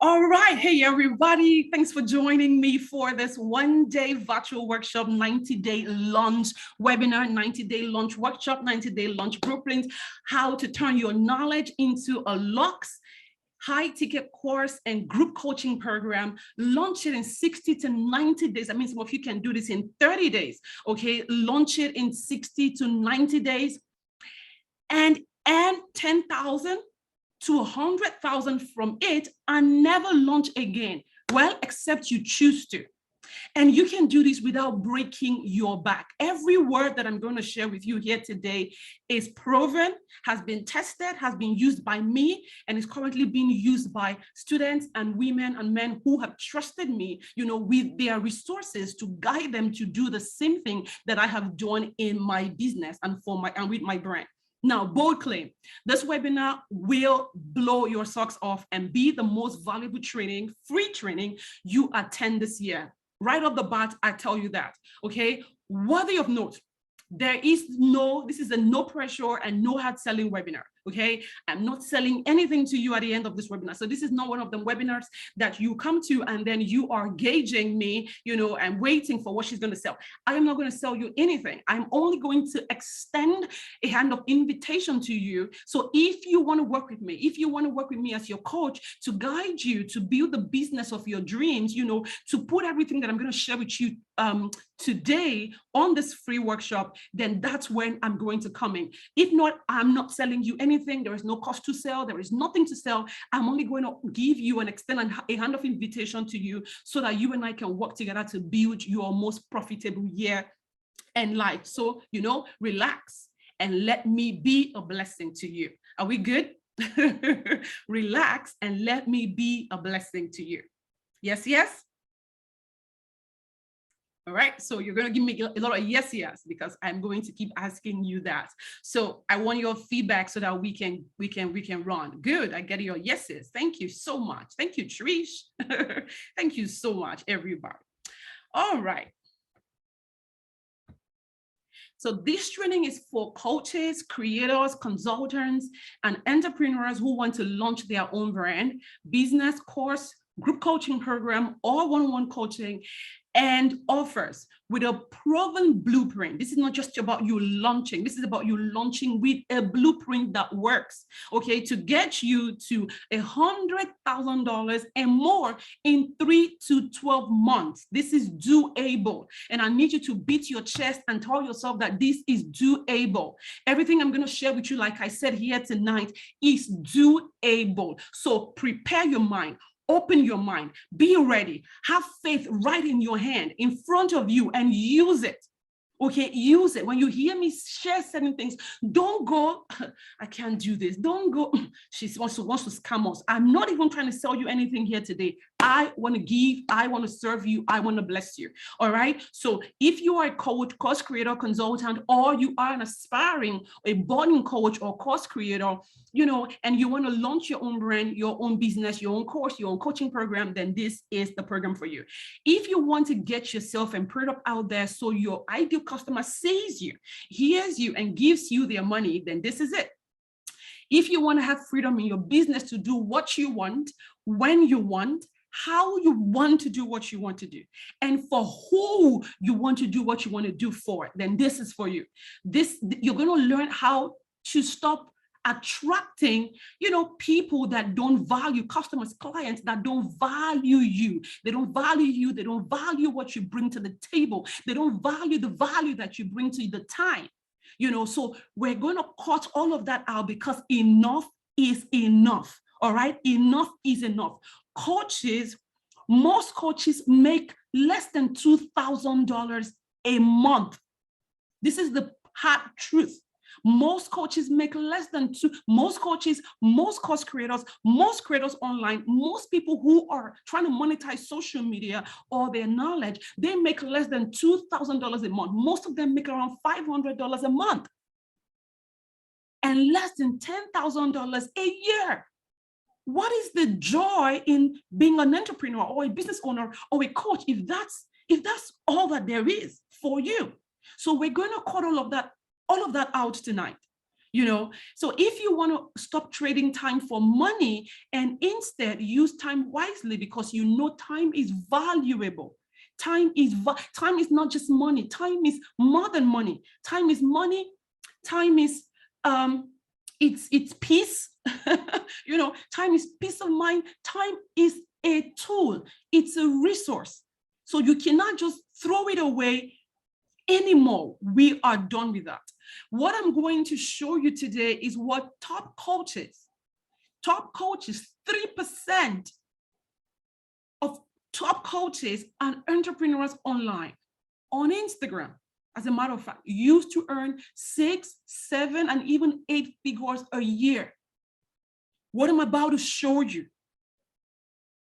All right. Hey, everybody. Thanks for joining me for this one-day virtual workshop, 90-day launch webinar, 90-day launch workshop, 90-day launch blueprint, how to turn your knowledge into a Lux high-ticket course and group coaching program. Launch it in 60 to 90 days. I mean, some of you can do this in 30 days, okay? Launch it in 60 to 90 days and earn 10,000 to 100,000 from it and never launch again. Well, except you choose to. And you can do this without breaking your back. Every word that I'm going to share with you here today is proven, has been tested, has been used by me, and is currently being used by students and women and men who have trusted me, with their resources to guide them to do the same thing that I have done in my business and with my brand. Now, bold claim, this webinar will blow your socks off and be the most valuable training, free training you attend this year. Right off the bat, I tell you that, okay? Worthy of note, this is a no pressure and no hard selling webinar, okay? I'm not selling anything to you at the end of this webinar. So this is not one of the webinars that you come to and then you are gauging me, and waiting for what she's going to sell. I am not going to sell you anything. I'm only going to extend a hand of invitation to you. So if you want to work with me, as your coach to guide you to build the business of your dreams, to put everything that I'm going to share with you today on this free workshop, then that's when I'm going to come in. If not, I'm not selling you anything. There is no cost to sell. There is nothing to sell. I'm only going to give you and extend a hand of invitation to you so that you and I can work together to build your most profitable year and life. So, relax and let me be a blessing to you. Are we good? Relax and let me be a blessing to you. Yes, yes. All right, so you're going to give me a lot of yes, because I'm going to keep asking you that. So I want your feedback so that we can run. Good, I get your yeses. Thank you so much. Thank you, Trish. Thank you so much, everybody. All right. So this training is for coaches, creators, consultants, and entrepreneurs who want to launch their own brand, business, course, group coaching program, or one-on-one coaching, and offers with a proven blueprint. This is not just about you launching. This is about you launching with a blueprint that works, okay, to get you to $100,000 and more in 3 to 12 months. This is doable. And I need you to beat your chest and tell yourself that this is doable. Everything I'm going to share with you, like I said here tonight, is doable. So prepare your mind. Open your mind, be ready, have faith right in your hand, in front of you, and use it. Okay, use it. When you hear me share certain things, don't go, I can't do this. Don't go, she wants to scam us. I'm not even trying to sell you anything here today. I want to give, I want to serve you, I want to bless you. All right. So if you are a coach, course creator, consultant, or you are an aspiring, a budding coach or course creator, and you want to launch your own brand, your own business, your own course, your own coaching program, then this is the program for you. If you want to get yourself and put it up out there so your ideal customer sees you, hears you, and gives you their money, then this is it. If you want to have freedom in your business to do what you want, when you want, how you want to do what you want to do, and for who you want to do what you want to do for, then this is for you. You're going to learn how to stop attracting, people that don't value, customers, clients that don't value you. They don't value you. They don't value what you bring to the table. They don't value the value that you bring to the time. So we're going to cut all of that out because enough is enough. All right. Enough is enough. Most coaches make less than $2,000 a month. This is the hard truth. Most coaches make less than most coaches, most course creators, most creators online, most people who are trying to monetize social media or their knowledge, they make less than $2,000 a month. Most of them make around $500 a month and less than $10,000 a year. What is the joy in being an entrepreneur or a business owner or a coach if that's all that there is for you? So we're going to cut all of that out tonight. you know. So if you want to stop trading time for money and instead use time wisely, because you know time is valuable. Time is not just money. Time is more than money. Time is money. Time is it's peace. You know, time is peace of mind. Time is a tool. It's a resource. So you cannot just throw it away anymore. We are done with that. What I'm going to show you today is what top coaches, 3% of top coaches and entrepreneurs online on Instagram, as a matter of fact, used to earn 6, 7, and even 8 figures a year. What I'm about to show you,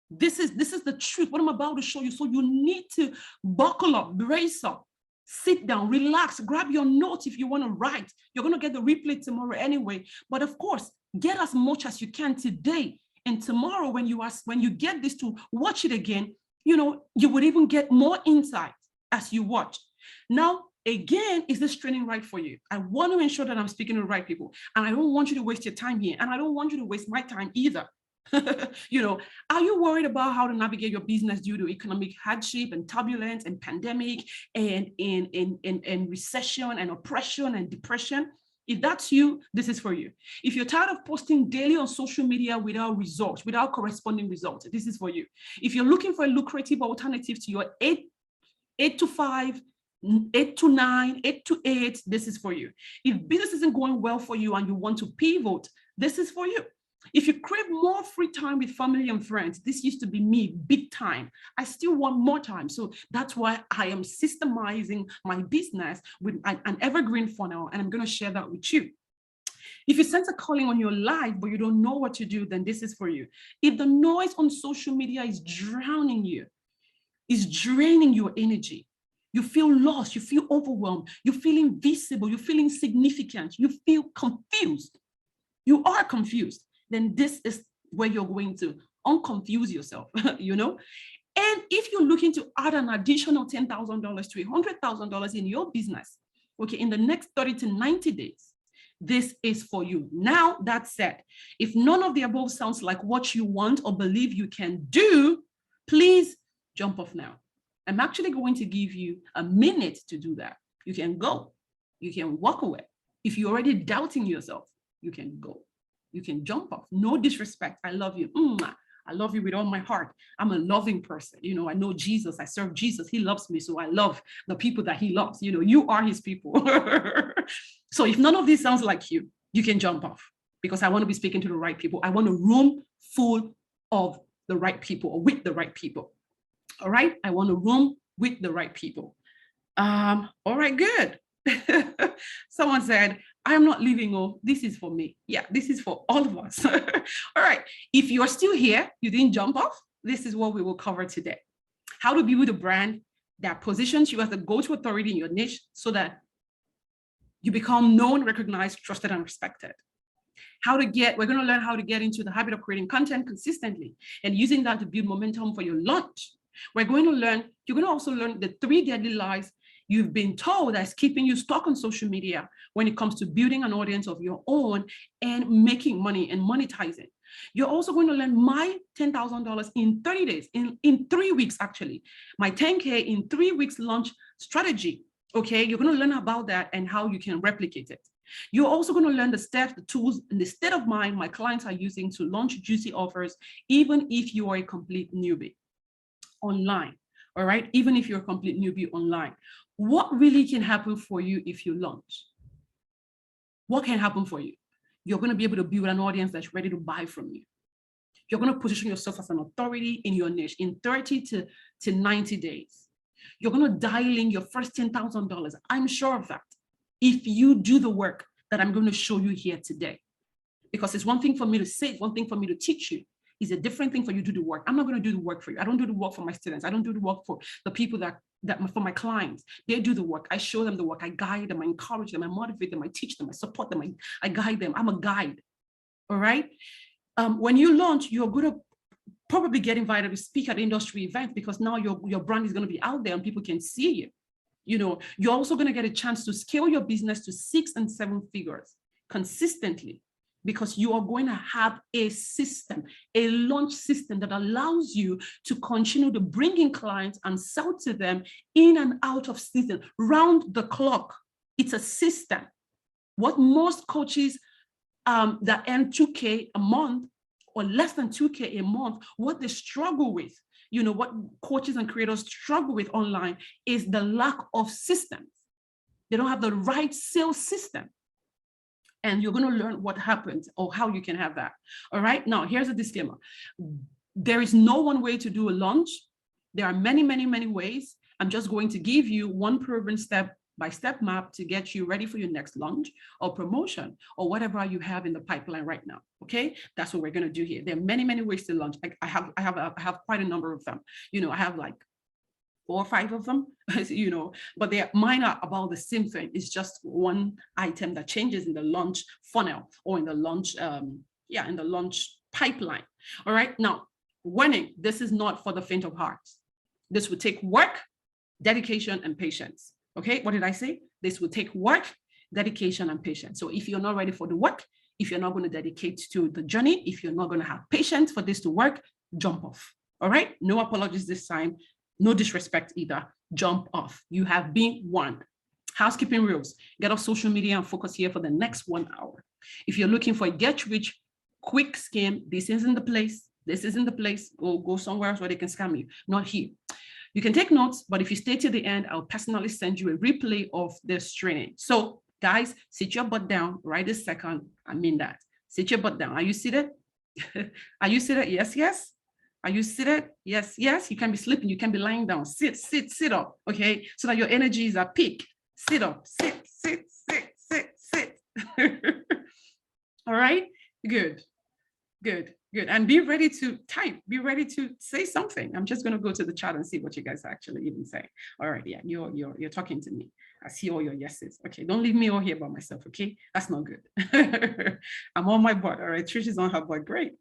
this is the truth. What I'm about to show you. So you need to buckle up, brace up, sit down, relax, grab your notes if you want to write. You're going to get the replay tomorrow anyway. But of course, get as much as you can today. And tomorrow, when you get this to watch it again, you know, you would even get more insight as you watch. Now, again, is this training right for you? I want to ensure that I'm speaking to the right people. And I don't want you to waste your time here. And I don't want you to waste my time either. You know, are you worried about how to navigate your business due to economic hardship and turbulence and pandemic and recession and oppression and depression? If that's you, this is for you. If you're tired of posting daily on social media without results, without corresponding results, this is for you. If you're looking for a lucrative alternative to your 8 to 5, 8 to 9, 8 to 8, this is for you. If business isn't going well for you and you want to pivot, this is for you. If you crave more free time with family and friends, this used to be me big time. I still want more time. So that's why I am systemizing my business with an evergreen funnel, and I'm going to share that with you. If you sense a calling on your life, but you don't know what to do, then this is for you. If the noise on social media is drowning you, is draining your energy, you feel lost, you feel overwhelmed, you feel invisible, you feel insignificant, you feel confused, you are confused, then this is where you're going to unconfuse yourself, you know? And if you're looking to add an additional $10,000 to $100,000 in your business, okay, in the next 30 to 90 days, this is for you. Now, that said, if none of the above sounds like what you want or believe you can do, please jump off now. I'm actually going to give you a minute to do that. You can go, you can walk away. If you're already doubting yourself, you can go. You can jump off. No disrespect. I love you. I love you with all my heart. I'm a loving person. You know, I know Jesus. I serve Jesus. He loves me. So I love the people that he loves. You know, you are his people. So if none of this sounds like you, you can jump off, because I want to be speaking to the right people. I want a room full of the right people, or with the right people. All right. I want a room with the right people. All right, good. Someone said, I'm not leaving. Oh, this is for me. Yeah, this is for all of us. All right. If you're still here, you didn't jump off, this is what we will cover today. How to build a brand that positions you as the go-to authority in your niche so that you become known, recognized, trusted, and respected. We're going to learn how to get into the habit of creating content consistently and using that to build momentum for your launch. You're going to also learn the 3 deadly lies you've been told that's keeping you stuck on social media when it comes to building an audience of your own and making money and monetizing. You're also going to learn my $10,000 in 30 days, in 3 weeks, actually, my 10K in 3 weeks launch strategy. Okay, you're going to learn about that and how you can replicate it. You're also going to learn the steps, the tools, and the state of mind my clients are using to launch juicy offers, even if you are a complete newbie online. All right, even if you're a complete newbie online. What really can happen for you if you launch? What can happen for you? You're going to be able to build an audience that's ready to buy from you. You're going to position yourself as an authority in your niche in 30 to 90 days. You're going to dial in your first $10,000. I'm sure of that. If you do the work that I'm going to show you here today, because it's one thing for me to say, it's one thing for me to teach you. It's a different thing for you to do the work. I'm not going to do the work for you. I don't do the work for my students. I don't do the work for the people that for my clients. They do the work. I show them the work. I guide them. I encourage them. I motivate them. I teach them. I support them. I guide them. I'm a guide. All right. When you launch, you're going to probably get invited to speak at industry events, because now your brand is going to be out there and people can see you. You know, you're also going to get a chance to scale your business to 6 and 7 figures consistently, because you are going to have a system, a launch system that allows you to continue to bring in clients and sell to them in and out of season, round the clock. It's a system. What most coaches that earn 2K a month or less than 2K a month, what they struggle with, you know, what coaches and creators struggle with online is the lack of systems. They don't have the right sales system. And you're going to learn what happens or how you can have that. All right. Now, here's a disclaimer. There is no one way to do a launch. There are many, many, many ways. I'm just going to give you one proven step-by-step map to get you ready for your next launch or promotion or whatever you have in the pipeline right now. Okay. That's what we're going to do here. There are many, many ways to launch. I have quite a number of them. You know, I have like 4 or 5 of them, you know, but mine are about the same thing. It's just one item that changes in the launch funnel or in the launch, in the launch pipeline. All right. Now, warning, this is not for the faint of heart. This would take work, dedication, and patience. Okay. What did I say? This would take work, dedication, and patience. So if you're not ready for the work, if you're not going to dedicate to the journey, if you're not going to have patience for this to work, jump off. All right. No apologies this time. No disrespect either. Jump off. You have been warned. Housekeeping rules. Get off social media and focus here for the next 1 hour. If you're looking for a get-rich quick scheme, this isn't the place. This isn't the place. Go somewhere else where they can scam you. Not here. You can take notes, but if you stay to the end, I'll personally send you a replay of this training. So guys, sit your butt down right this second. I mean that. Sit your butt down. Are you seated? Are you seated? Yes, yes. Are you seated? Yes, yes. You can be sleeping. You can be lying down. Sit up. Okay. So that your energy is at peak. Sit up. Sit. All right. Good. And be ready to type. Be ready to say something. I'm just going to go to the chat and see what you guys actually even say. All right. Yeah. You're talking to me. I see all your yeses. Okay. Don't leave me all here by myself. Okay. That's not good. I'm on my butt. All right. Trish is on her butt. Great,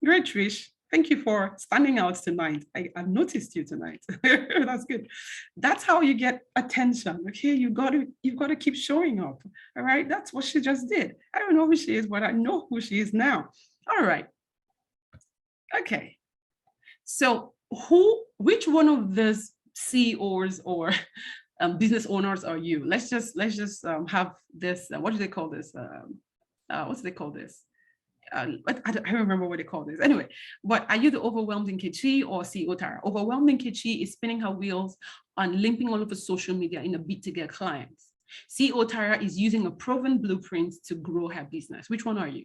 Trish. Thank you for standing out tonight. I've noticed you tonight. That's good. That's how you get attention. Okay, you've got to keep showing up. All right, that's what she just did. I don't know who she is, but I know who she is now. All right. Okay. So which one of these CEOs or business owners are you? Let's just have this. What do they call this? What do they call this? I don't remember what they call this. Anyway, but are you the overwhelmed Nkechi or CEO Tara? Overwhelmed Nkechi is spinning her wheels on limping all over social media in a bid to get clients. CEO Tara is using a proven blueprint to grow her business. Which one are you?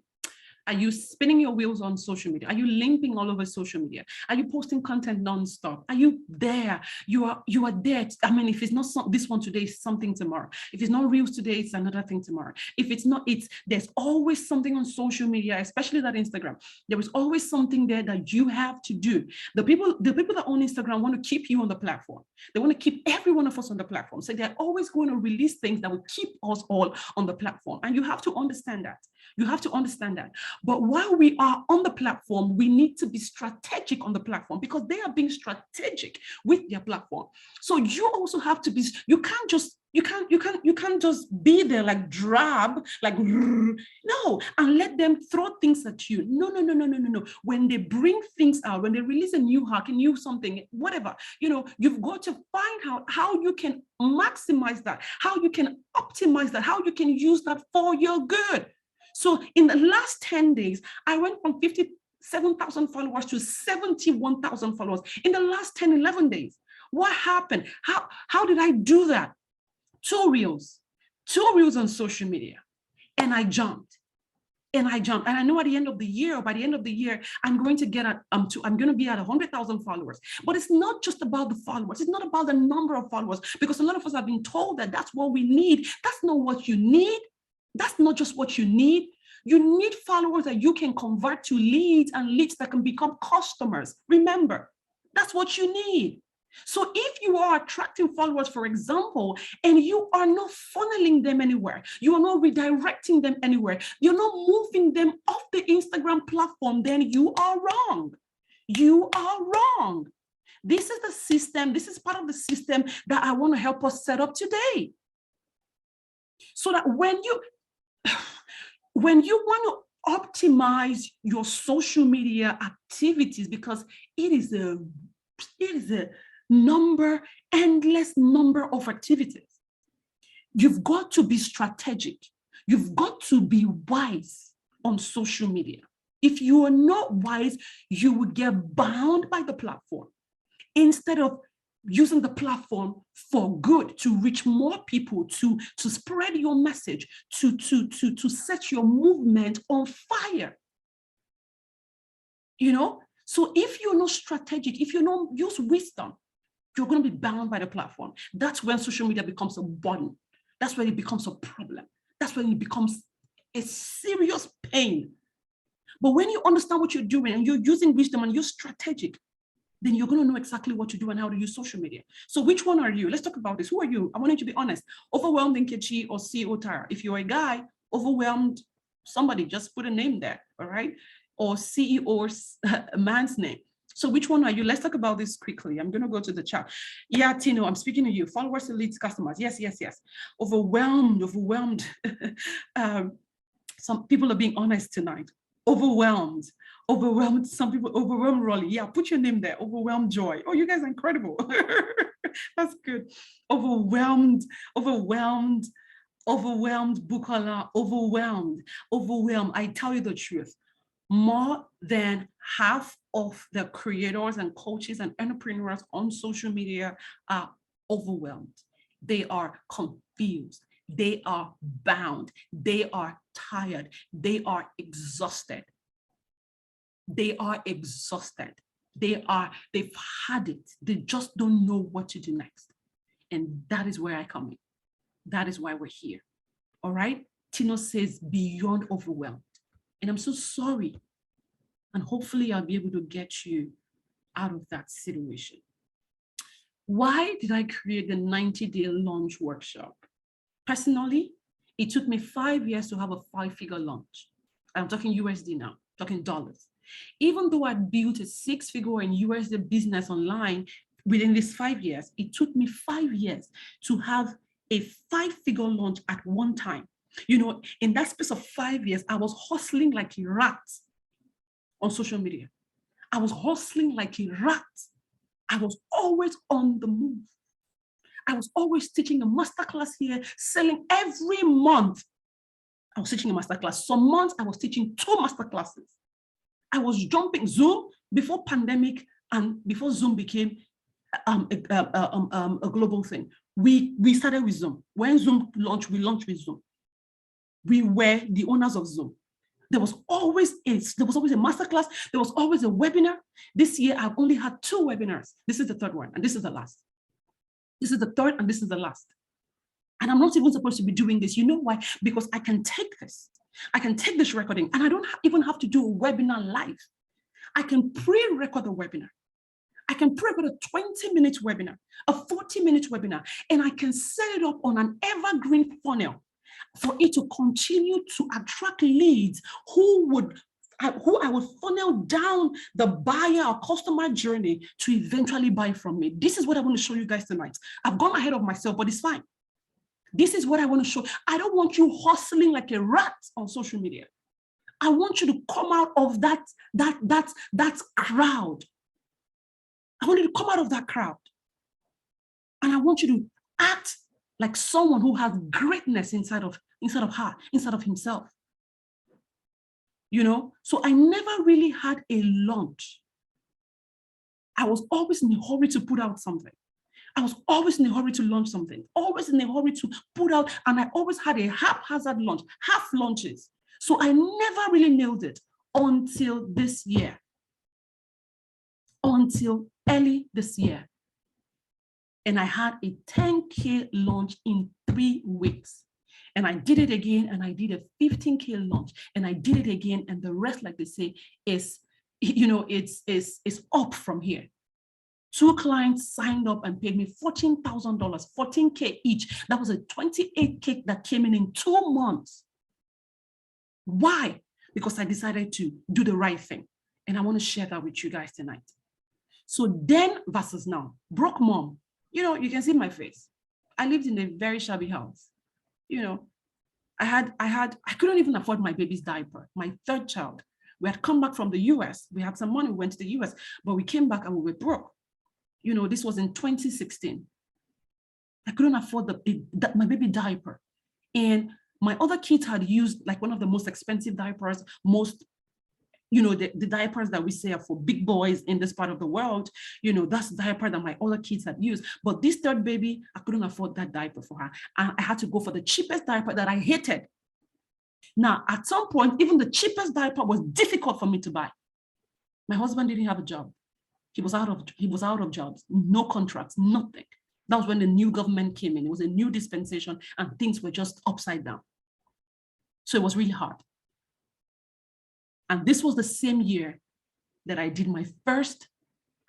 Are you spinning your wheels on social media? Are you limping all over social media? Are you posting content nonstop? Are you there? You are there. I mean, if it's not this one today, it's something tomorrow. If it's not reels today, it's another thing tomorrow. If it's not, there's always something on social media, especially that Instagram. There is always something there that you have to do. The people that own Instagram want to keep you on the platform. They want to keep every one of us on the platform. So they're always going to release things that will keep us all on the platform. And you have to understand that. You have to understand that. But while we are on the platform, we need to be strategic on the platform because they are being strategic with their platform. So you also have to be, you can't just be there like drab, like no, and let them throw things at you. No. When they bring things out, when they release a new hack, a new something, whatever, you've got to find out how you can maximize that, how you can optimize that, how you can use that for your good. So in the last 10 days, I went from 57,000 followers to 71,000 followers in the last 10, 11 days. What happened? How did I do that? 2 reels on social media. And I jumped. And I know at the end of the year, or by the end of the year, I'm going to get I'm going to be at 100,000 followers. But it's not just about the followers. It's not about the number of followers, because a lot of us have been told that that's what we need. That's not what you need. That's not just what you need. You need followers that you can convert to leads, and leads that can become customers. Remember, that's what you need. So if you are attracting followers, for example, and you are not funneling them anywhere, you are not redirecting them anywhere, you're not moving them off the Instagram platform, then you are wrong. You are wrong. This is the system. This is part of the system that I want to help us set up today. So that when When you want to optimize your social media activities, because it is a endless number of activities, you've got to be strategic. You've got to be wise on social media. If you are not wise, you will get bound by the platform instead of using the platform for good, to reach more people, to spread your message, to set your movement on fire. You know, so if you're not strategic, if you don't use wisdom, you're going to be bound by the platform. That's when social media becomes a burden. That's when it becomes a problem. That's when it becomes a serious pain. But when you understand what you're doing and you're using wisdom and you're strategic, then you're going to know exactly what to do and how to use social media. So which one are you? Let's talk about this. Who are you? I want you to be honest. Overwhelmed Nkechi or CEO Tara? If you're a guy, overwhelmed, somebody just put a name there, all right? Or CEO's man's name. So which one are you? Let's talk about this quickly. I'm going to go to the chat. Yeah, Tino, I'm speaking to you. Followers, leads, customers. Yes. Overwhelmed. Some people are being honest tonight. Overwhelmed. Some people overwhelmed. Rolly. Yeah, put your name there. Overwhelmed Joy. Oh, you guys are incredible. That's good. Overwhelmed Bukola. Overwhelmed. I tell you the truth. More than half of the creators and coaches and entrepreneurs on social media are overwhelmed. They are confused. They are bound. They are tired. They are exhausted. They've had it. They just don't know what to do next. And that is where I come in. That is why we're here. All right? Tino says beyond overwhelmed. And I'm so sorry. And hopefully I'll be able to get you out of that situation. Why did I create the 90-day launch workshop? Personally, it took me 5 years to have a 5-figure launch. I'm talking USD now, talking dollars. Even though I built a 6-figure in USD business online within these 5 years, it took me 5 years to have a 5-figure launch at one time. You know, in that space of 5 years, I was hustling like a rat on social media. I was hustling like a rat. I was always on the move. I was always teaching a masterclass here, selling every month. I was teaching a masterclass. Some months I was teaching 2 masterclasses. I was jumping Zoom before pandemic and before Zoom became a global thing. We started with Zoom. When Zoom launched, we launched with Zoom. We were the owners of Zoom. There was always a masterclass. There was always a webinar. This year, I've only had 2 webinars. This is the 3rd one, and this is the last. This is the 3rd, and this is the last. And I'm not even supposed to be doing this. You know why? Because I can take this. I can take this recording, and I don't even have to do a webinar live. I can pre-record the webinar. I can pre-record a 20-minute webinar, a 40-minute webinar, and I can set it up on an evergreen funnel for it to continue to attract leads who I would funnel down the buyer or customer journey to eventually buy from me. This is what I want to show you guys tonight. I've gone ahead of myself, but it's fine. This is what I want to show. I don't want you hustling like a rat on social media. I want you to come out of that crowd. I want you to come out of that crowd. And I want you to act like someone who has greatness inside of her, inside of himself. You know, so I never really had a launch. I was always in a hurry to put out something. I was always in a hurry to launch something, always in a hurry to put out, and I always had a haphazard launch, half launches. So I never really nailed it until this year, until early this year. And I had a 10K launch in 3 weeks. And I did it again, and I did a 15K launch, and I did it again, and the rest, like they say, is, you know, it's up from here. 2 clients signed up and paid me $14,000, 14K each. That was a 28K that came in 2 months. Why? Because I decided to do the right thing. And I want to share that with you guys tonight. So then versus now, broke mom, you know, you can see my face. I lived in a very shabby house, you know, I couldn't even afford my baby's diaper, my third child. We had come back from the US. We had some money, we went to the US, but we came back and we were broke. This was in 2016. I couldn't afford my baby diaper. And my other kids had used like one of the most expensive diapers, the diapers that we say are for big boys in this part of the world, that's the diaper that my other kids had used. But this third baby, I couldn't afford that diaper for her. And I had to go for the cheapest diaper that I hated. Now, at some point, even the cheapest diaper was difficult for me to buy. My husband didn't have a job. He was out of jobs, no contracts, nothing. That was when the new government came in. It was a new dispensation and things were just upside down. So it was really hard. And this was the same year that I did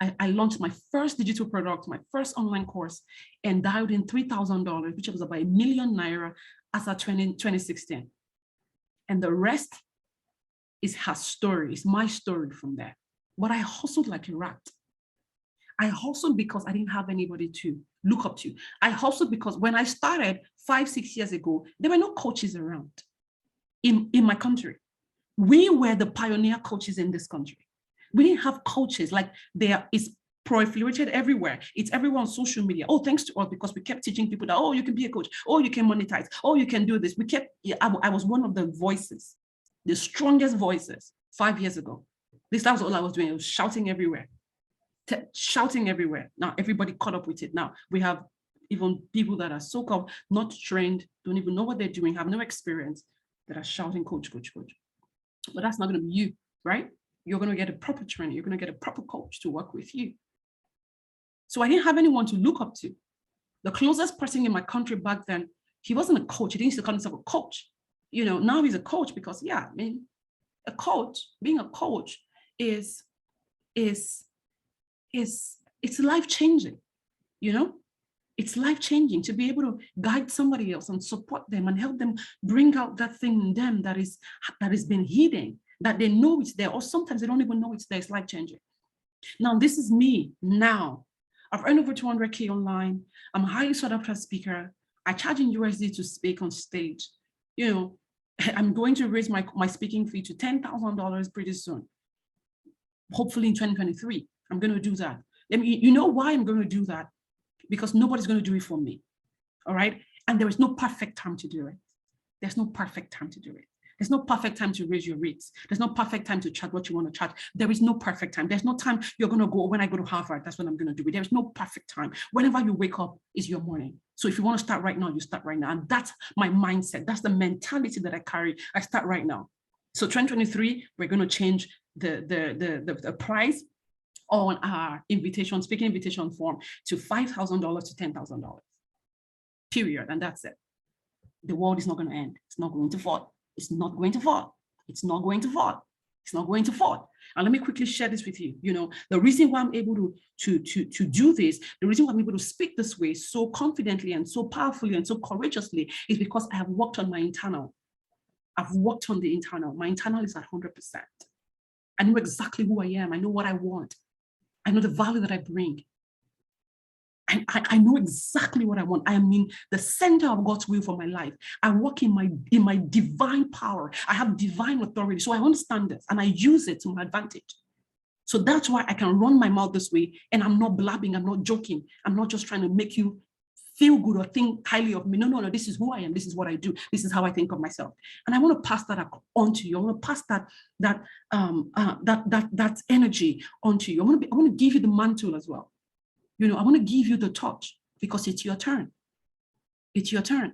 I launched my first digital product, my first online course, and dialed in $3,000, which was about ₦1 million as of 2016. And the rest is her story, it's my story from there. But I hustled like a rat. I hustled because I didn't have anybody to look up to. I hustled because when I started 5-6 years ago, there were no coaches around in my country. We were the pioneer coaches in this country. We didn't have coaches like it's proliferated everywhere. It's everywhere on social media. Oh, thanks to us, because we kept teaching people that, oh, you can be a coach. Oh, you can monetize. Oh, you can do this. I was one of the voices, the strongest voices 5 years ago. That was all I was doing. I was shouting everywhere. Shouting everywhere. Now everybody caught up with it. Now we have even people that are so-called not trained, don't even know what they're doing, have no experience, that are shouting coach, coach, coach. But that's not going to be you, right? You're going to get a proper trainer. You're going to get a proper coach to work with you. So I didn't have anyone to look up to. The closest person in my country back then, he wasn't a coach. He didn't used to call himself a coach. Now he's a coach because, yeah, I mean, being a coach it's life-changing, It's life-changing to be able to guide somebody else and support them and help them bring out that thing in them that has been hidden, that they know it's there, or sometimes they don't even know it's there. It's life-changing. Now, this is me now. I've earned over 200K online. I'm a highly sought after speaker. I charge in USD to speak on stage. I'm going to raise my speaking fee to $10,000 pretty soon. Hopefully in 2023, I'm going to do that. You know why I'm going to do that? Because nobody's going to do it for me. All right. And there is no perfect time to do it. There's no perfect time to do it. There's no perfect time to raise your rates. There's no perfect time to charge what you want to charge. There is no perfect time. There's no time you're going to go, when I go to Harvard, that's when I'm going to do it. There's no perfect time. Whenever you wake up is your morning. So if you want to start right now, you start right now. And that's my mindset. That's the mentality that I carry. I start right now. So 2023, we're going to change the price on our speaking invitation form to $5,000 to $10,000. Period. And that's it. The world is not going to end. It's not going to fall. It's not going to fall. It's not going to fall. It's not going to fall. And let me quickly share this with you. The reason why I'm able to do this, the reason why I'm able to speak this way so confidently and so powerfully and so courageously is because I have worked on my internal. I've worked on the internal. My internal is at 100%. I know exactly who I am. I know what I want. I know the value that I bring. I know exactly what I want. I am in the center of God's will for my life. I walk in my divine power. I have divine authority. So I understand this and I use it to my advantage. So that's why I can run my mouth this way and I'm not blabbing. I'm not joking. I'm not just trying to make you feel good or think highly of me. No. This is who I am. This is what I do. This is how I think of myself. And I want to pass that on to you. I want to pass that energy onto you. I want to give you the mantle as well. I want to give you the touch because it's your turn. It's your turn.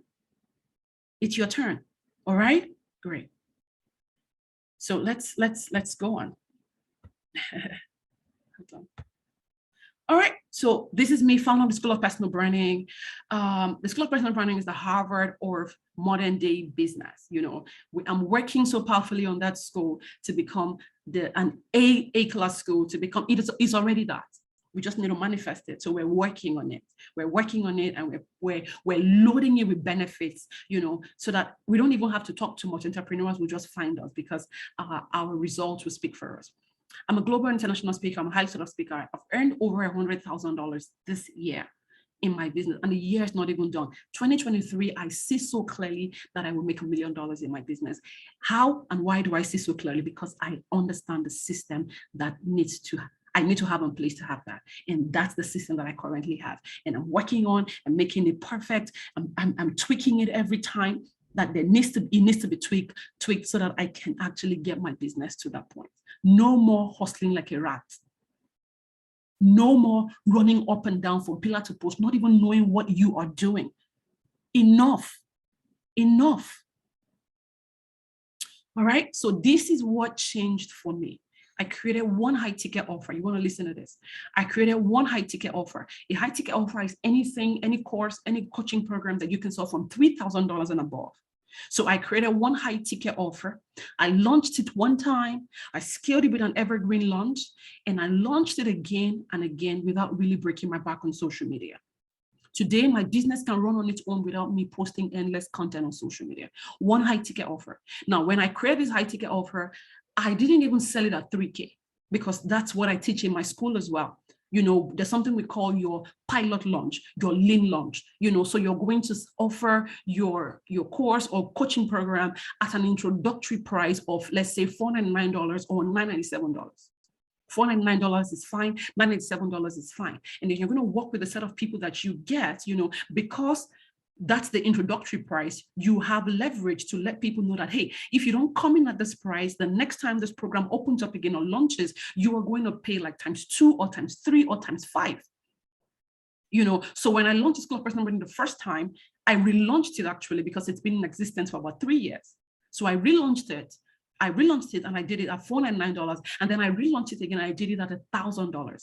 It's your turn. All right? Great. So let's go on. Hold on. All right, so this is me, founder of the School of Personal Branding. The School of Personal Branding is the Harvard of modern day business. I'm working so powerfully on that school to become an A-class school, to become, it's already that. We just need to manifest it. So we're working on it. We're working on it and we're loading it with benefits, so that we don't even have to talk too much. Entrepreneurs will just find us because our results will speak for us. I'm a global international speaker. I'm a highly sought after speaker. I've earned over $100,000 this year. in my business, and the year is not even done. 2023, I see so clearly that I will make $1 million in my business. How and why do I see so clearly? Because I understand the system that I need to have in place to have that. And that's the system that I currently have. And I'm working on and making it perfect. I'm tweaking it every time that it needs to be tweaked so that I can actually get my business to that point. No more hustling like a rat. No more running up and down from pillar to post, not even knowing what you are doing. Enough. Enough. All right. So this is what changed for me. I created one high ticket offer. You want to listen to this? I created one high ticket offer. A high ticket offer is anything, any course, any coaching program that you can sell from $3,000 and above. So I created one high ticket offer. I launched it one time. I scaled it with an evergreen launch, and I launched it again and again without really breaking my back on social media. Today, my business can run on its own without me posting endless content on social media. One high ticket offer. Now, when I created this high ticket offer, I didn't even sell it at 3K because that's what I teach in my school as well. You know, there's something we call your pilot launch, your lean launch, you know, so you're going to offer your course or coaching program at an introductory price of, let's say, $499 or $997. $499 is fine, $997 is fine. And then you're going to work with a set of people that you get, you know, because that's the introductory price. You have leverage to let people know that, hey, if you don't come in at this price, the next time this program opens up again or launches, you are going to pay like ×2 or ×3 or ×5. You know, so when I launched School of Personal Branding the first time, I relaunched it actually because it's been in existence for about 3 years. So I relaunched it and I did it at $499. And then I relaunched it again. I did it at $1,000.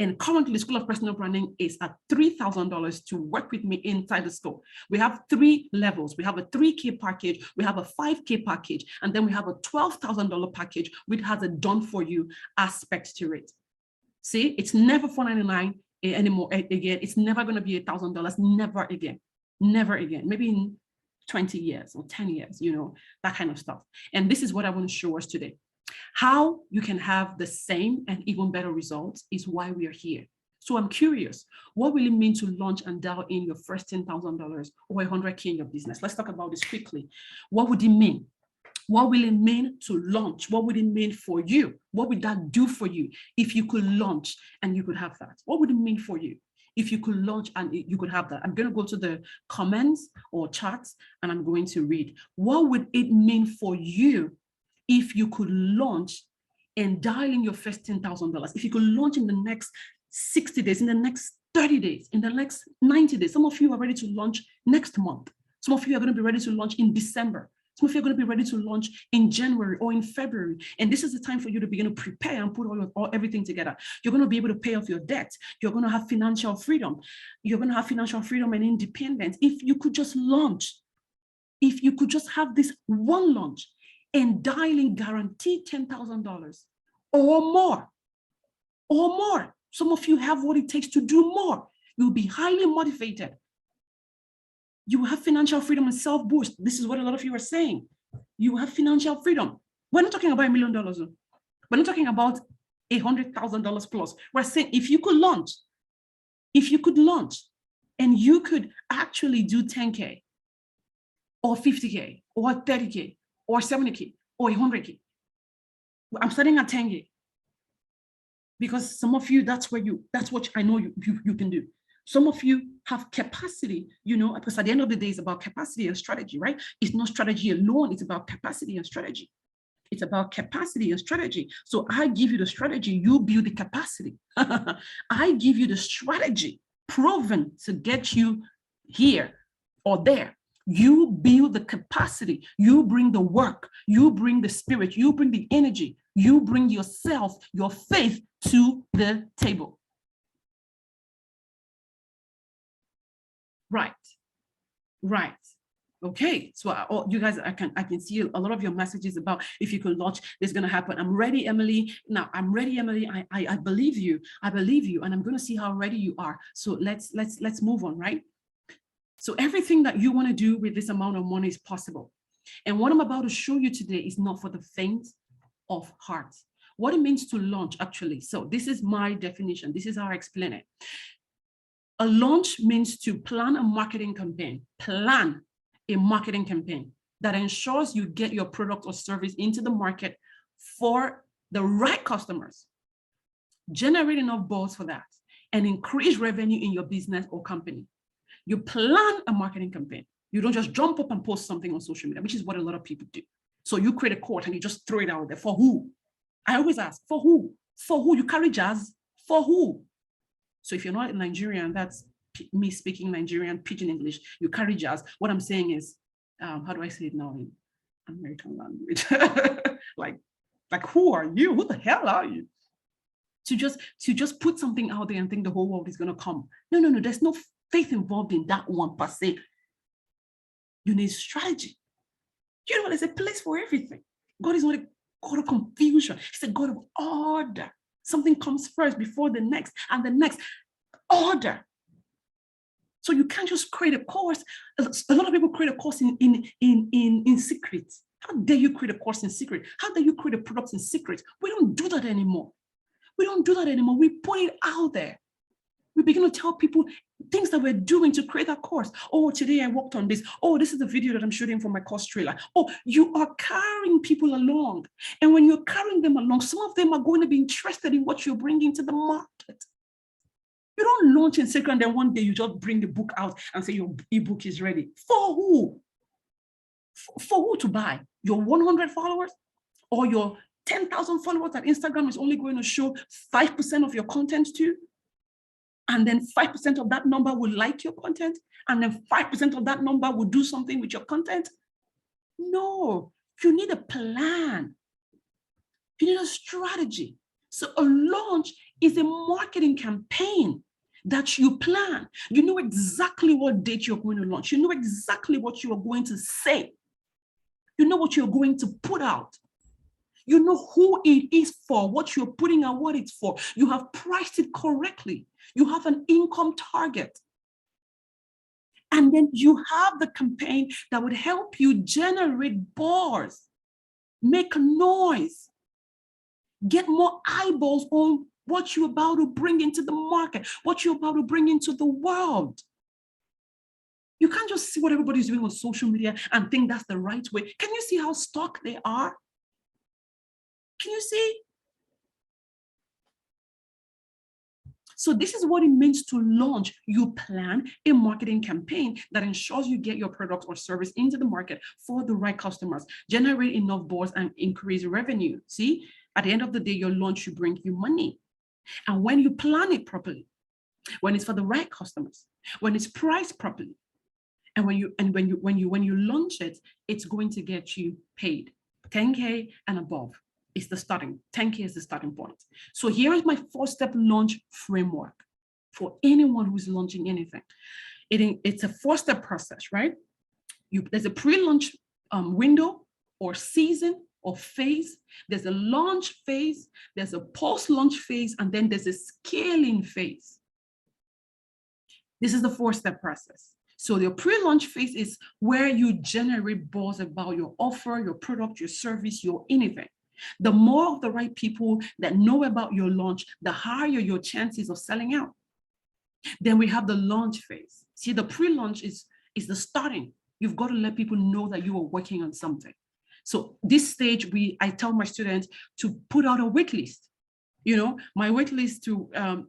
And currently, School of Personal Branding is at $3,000 to work with me inside the school. We have 3 levels. We have a 3K package, we have a 5K package, and then we have a $12,000 package, which has a done-for-you aspect to it. See, it's never $499 anymore. Again, it's never going to be $1,000. Never again. Never again. Maybe in 20 years or 10 years, you know, that kind of stuff. And this is what I want to show us today. How you can have the same and even better results is why we are here. So I'm curious, what will it mean to launch and dial in your first $10,000 or $100K in your business? Let's talk about this quickly. What would it mean? What will it mean to launch? What would it mean for you? What would that do for you if you could launch and you could have that? What would it mean for you if you could launch and you could have that? I'm going to go to the comments or chats and I'm going to read. What would it mean for you if you could launch and dial in your first $10,000? If you could launch in the next 60 days, in the next 30 days, in the next 90 days, some of you are ready to launch next month. Some of you are going to be ready to launch in December. Some of you are going to be ready to launch in January or in February. And this is the time for you to begin to prepare and put everything together. You're going to be able to pay off your debt. You're going to have financial freedom. You're going to have financial freedom and independence. If you could just launch, if you could just have this one launch and dial in guaranteed $10,000 or more, or more. Some of you have what it takes to do more. You'll be highly motivated. You have financial freedom and self-boost. This is what a lot of you are saying. You have financial freedom. We're not talking about $1 million. We're not talking about $100,000 plus. We're saying if you could launch and you could actually do 10K or 50K or 30K or 70K or 100K. I'm starting at 10K because some of you, that's what I know you can do. Some of you have capacity, you know, because at the end of the day, it's about capacity and strategy, right? It's not strategy alone. It's about capacity and strategy. It's about capacity and strategy. So I give you the strategy, you build the capacity. I give you the strategy proven to get you here or there. You build the capacity, you bring the work, you bring the spirit, you bring the energy, you bring yourself, your faith to the table. Right. Okay, so you guys, I can see a lot of your messages about if you could launch, this is going to happen. I'm ready, Emily. Now I'm ready, Emily. I believe you. I believe you, and I'm going to see how ready you are. So let's move on, right? So everything that you want to do with this amount of money is possible. And what I'm about to show you today is not for the faint of heart. What it means to launch, actually. So this is my definition. This is how I explain it. A launch means to plan a marketing campaign. Plan a marketing campaign that ensures you get your product or service into the market for the right customers. Generate enough buzz for that and increase revenue in your business or company. You plan a marketing campaign. You don't just jump up and post something on social media, which is what a lot of people do. So you create a course and you just throw it out there. For who? I always ask, for who? For who? You carry jazz? For who? So if you're not Nigerian, that's me speaking Nigerian, pidgin English, you carry jazz. What I'm saying is, how do I say it now in American language? like who are you? Who the hell are you? To just put something out there and think the whole world is going to come. No, there's no faith involved in that one per se. You need strategy. You know, there's a place for everything. God is not a God of confusion. He's a God of order. Something comes first before the next and the next. Order. So you can't just create a course. A lot of people create a course in secret. How dare you create a course in secret? How dare you create a product in secret? We don't do that anymore. We don't do that anymore. We put it out there. We begin to tell people things that we're doing to create that course. Oh, today I worked on this. Oh, this is the video that I'm shooting for my course trailer. Oh, you are carrying people along. And when you're carrying them along, some of them are going to be interested in what you're bringing to the market. You don't launch in secret and then one day you just bring the book out and say your ebook is ready. For who? For who to buy? Your 100 followers or your 10,000 followers that Instagram is only going to show 5% of your content to? And then 5% of that number will like your content, and then 5% of that number will do something with your content. No, you need a plan. You need a strategy. So a launch is a marketing campaign that you plan. You know exactly what date you're going to launch. You know exactly what you are going to say. You know what you're going to put out. You know who it is for, what you're putting out, what it's for. You have priced it correctly. You have an income target. And then you have the campaign that would help you generate buzz, make noise, get more eyeballs on what you're about to bring into the market, what you're about to bring into the world. You can't just see what everybody's doing on social media and think that's the right way. Can you see how stuck they are? Can you see? So this is what it means to launch. You plan a marketing campaign that ensures you get your product or service into the market for the right customers, generate enough buzz and increase revenue. See, at the end of the day, your launch should bring you money. And when you plan it properly, when it's for the right customers, when it's priced properly, and when you launch it, it's going to get you paid 10K and above. Is the starting, 10K is the starting point. So here is my 4-step launch framework for anyone who's launching anything. It's a 4-step process, right? There's a pre-launch window or season or phase. There's a launch phase, there's a post-launch phase, and then there's a scaling phase. This is the 4-step process. So the pre-launch phase is where you generate buzz about your offer, your product, your service, your anything. The more of the right people that know about your launch, the higher your chances of selling out. Then we have the launch phase. See, the pre-launch is the starting. You've got to let people know that you are working on something. So this stage, I tell my students to put out a wait list. You know, my wait list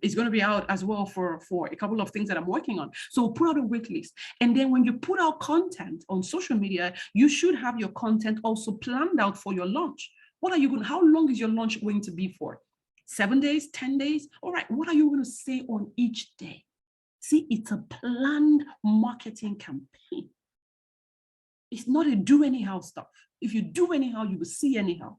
is going to be out as well for a couple of things that I'm working on. So put out a wait list. And then when you put out content on social media, you should have your content also planned out for your launch. How long is your launch going to be for? 7 days, 10 days? All right, what are you going to say on each day? See, it's a planned marketing campaign. It's not a do anyhow stuff. If you do anyhow, you will see anyhow.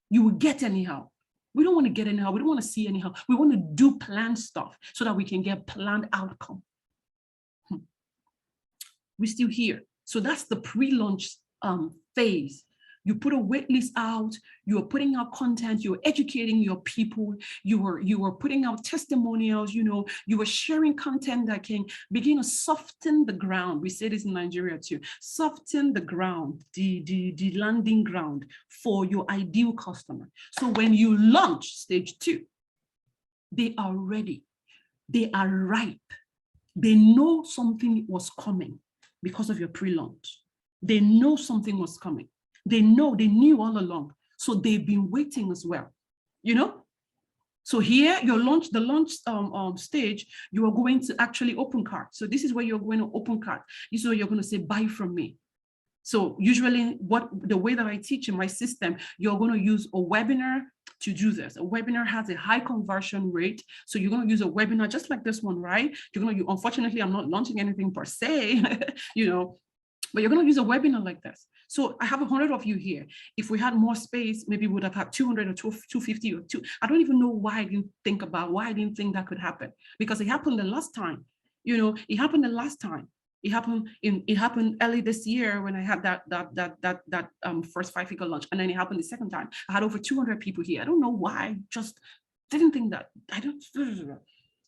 You will get anyhow. We don't want to get anyhow. We don't want to see anyhow. We want to do planned stuff so that we can get planned outcome. We're still here. So that's the pre-launch phase. You put a wait list out, you are putting out content, you're educating your people, you are putting out testimonials, you are sharing content that can begin to soften the ground. We say this in Nigeria too, soften the ground, the landing ground for your ideal customer. So when you launch stage 2, they are ready, they are ripe, They know something was coming because of your pre-launch. They know something was coming. They knew all along. So they've been waiting as well, you know? So here, the launch stage, you are going to actually open cart. So this is where you're going to open cart. This is where you're going to say, buy from me. So usually the way that I teach in my system, you're going to use a webinar to do this. A webinar has a high conversion rate. So you're going to use a webinar just like this one, right? Unfortunately, I'm not launching anything per se, you know, but you're going to use a webinar like this. So I have 100 of you here. If we had more space, maybe we would have had 200 or 250 or two. I don't even know why I didn't think that could happen, because it happened the last time. You know, it happened the last time. It happened early this year when I had that first 5-figure launch, and then it happened the second time. I had over 200 people here. I don't know why. I just didn't think that. I don't, you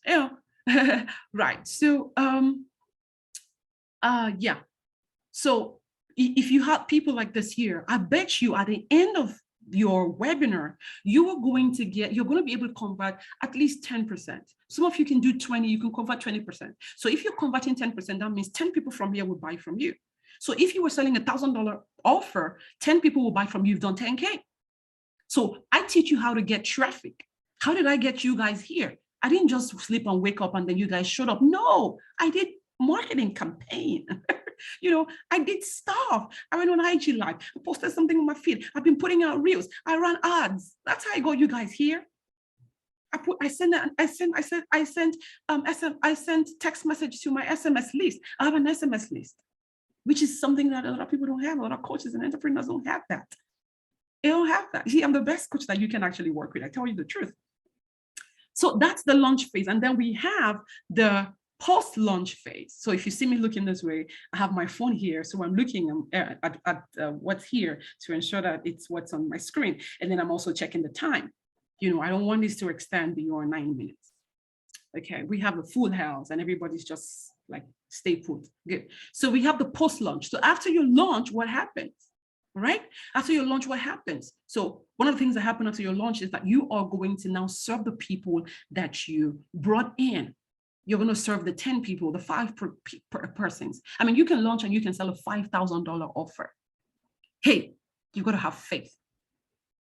know, right. So yeah. So if you have people like this here, I bet you at the end of your webinar, you're going to be able to convert at least 10%. Some of you can do 20, you can convert 20%. So if you're converting 10%, that means 10 people from here will buy from you. So if you were selling $1,000 offer, 10 people will buy from you, you've done 10K. So I teach you how to get traffic. How did I get you guys here? I didn't just sleep and wake up and then you guys showed up. No, I did marketing campaign. You know, I did stuff. I went on IG Live. I posted something on my feed. I've been putting out reels. I ran ads. That's how I got you guys here. I sent text message to my SMS list. I have an SMS list, which is something that a lot of people don't have. A lot of coaches and entrepreneurs don't have that. They don't have that. See, I'm the best coach that you can actually work with. I tell you the truth. So that's the launch phase. And then we have the post-launch phase. So if you see me looking this way, I have my phone here. So I'm looking at what's here to ensure that it's what's on my screen. And then I'm also checking the time. You know, I don't want this to extend beyond 9 minutes. Okay, we have a full house and everybody's just like, stay put. Good. So we have the post-launch. So after you launch, what happens? Right? After your launch, what happens? So one of the things that happen after your launch is that you are going to now serve the people that you brought in. You're going to serve the 10 people, the 5 persons. I mean, you can launch and you can sell a $5,000 offer. Hey, you've got to have faith.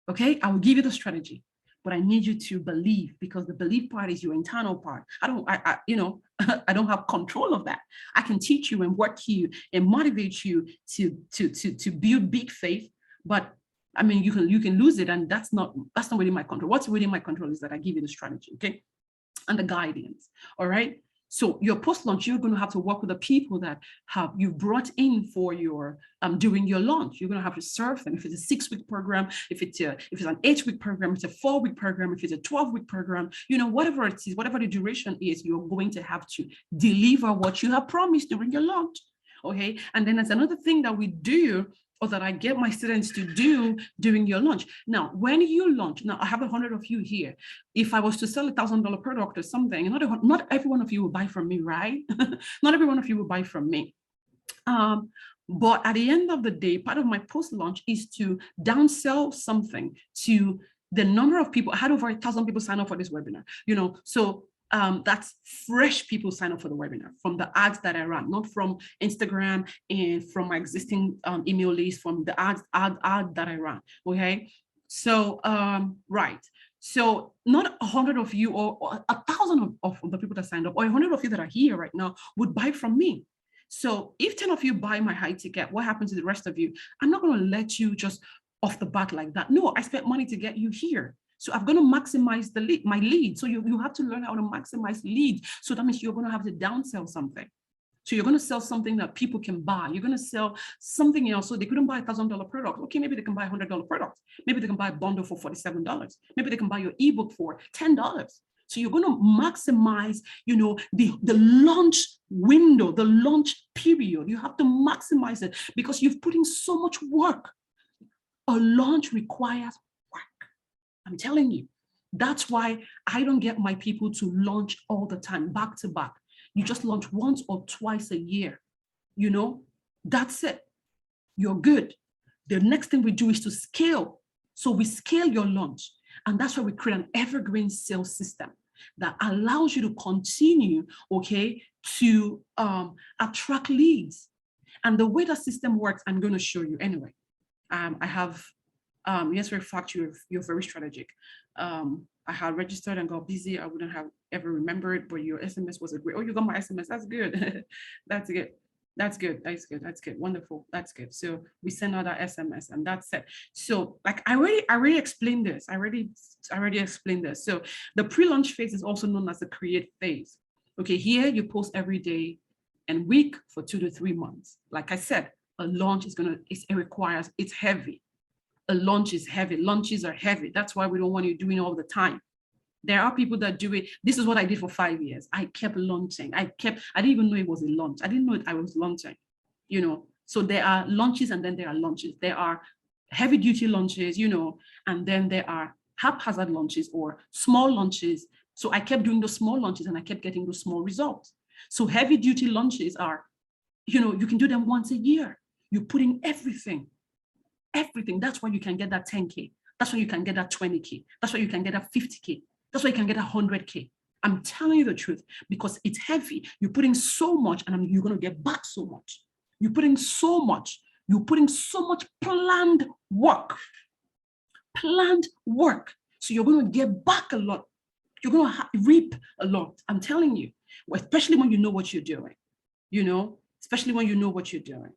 Okay, I will give you the strategy, but I need you to believe, because the belief part is your internal part. I don't have control of that. I can teach you and work you and motivate you to build big faith, but I mean, you can lose it, and that's not within my control. What's within my control is that I give you the strategy, okay, and the guidance. All right. So your post-launch, you're going to have to work with the people that you brought in for your during your launch. You're going to have to serve them. If it's a 6-week program, if it's an 8-week program, if it's a 4-week program, if it's a 12-week program, you know, whatever it is, whatever the duration is, you're going to have to deliver what you have promised during your launch. Okay. And then there's another thing that we do, or that I get my students to do during your launch. Now, when you launch, now I have 100 of you here. If I was to sell $1,000 product or something, not every one of you will buy from me, right? Not every one of you will buy from me. But at the end of the day, part of my post-launch is to downsell something to the number of people. I had over 1,000 people sign up for this webinar, you know, so that's fresh people sign up for the webinar from the ads that I ran, not from Instagram and from my existing email list, from the ad that I ran. Okay, so right. So not 100 of you or 1,000 of the people that signed up, or 100 of you that are here right now would buy from me. So if 10 of you buy my high ticket, what happens to the rest of you? I'm not going to let you just off the bat like that. No, I spent money to get you here. So I'm going to maximize my lead. So you have to learn how to maximize lead. So that means you're going to have to downsell something. So you're going to sell something that people can buy. You're going to sell something else. So they couldn't buy $1,000 product. Okay, maybe they can buy $100 product. Maybe they can buy a bundle for $47. Maybe they can buy your ebook for $10. So you're going to maximize, you know, the launch window, the launch period. You have to maximize it because you've put in so much work. A launch requires work. I'm telling you, that's why I don't get my people to launch all the time, back to back. You just launch once or twice a year, you know, that's it. You're good. The next thing we do is to scale. So we scale your launch. And that's why we create an evergreen sales system. that allows you to continue, okay, to attract leads. And the way the system works, I'm going to show you anyway. I have, yes, for a fact, you're very strategic. I had registered and got busy. I wouldn't have ever remembered, but your SMS was a great, oh, you got my SMS. That's good. That's good. That's good. That's good. That's good. Wonderful. That's good. So we send out our SMS and that's it. So like I already explained this. I already explained this. So the pre-launch phase is also known as the create phase. Okay, here you post every day and week for 2 to 3 months. Like I said, a launch is it's heavy. A launch is heavy. Launches are heavy. That's why we don't want you doing it all the time. There are people that do it. This is what I did for 5 years. I kept launching. I didn't even know it was a launch. I didn't know I was launching, you know. So there are launches and then there are launches. There are heavy duty launches, you know, and then there are haphazard launches or small launches. So I kept doing those small launches and I kept getting those small results. So heavy duty launches are, you know, you can do them once a year. You put in everything. That's why you can get that 10K. That's why you can get that 20K. That's why you can get that 50K. That's why you can get 100K. I'm telling you the truth because it's heavy. You're putting so much and you're going to get back so much. You're putting so much. You're putting so much planned work. Planned work. So you're going to get back a lot. You're going to reap a lot. I'm telling you, especially when you know what you're doing, you know, especially when you know what you're doing.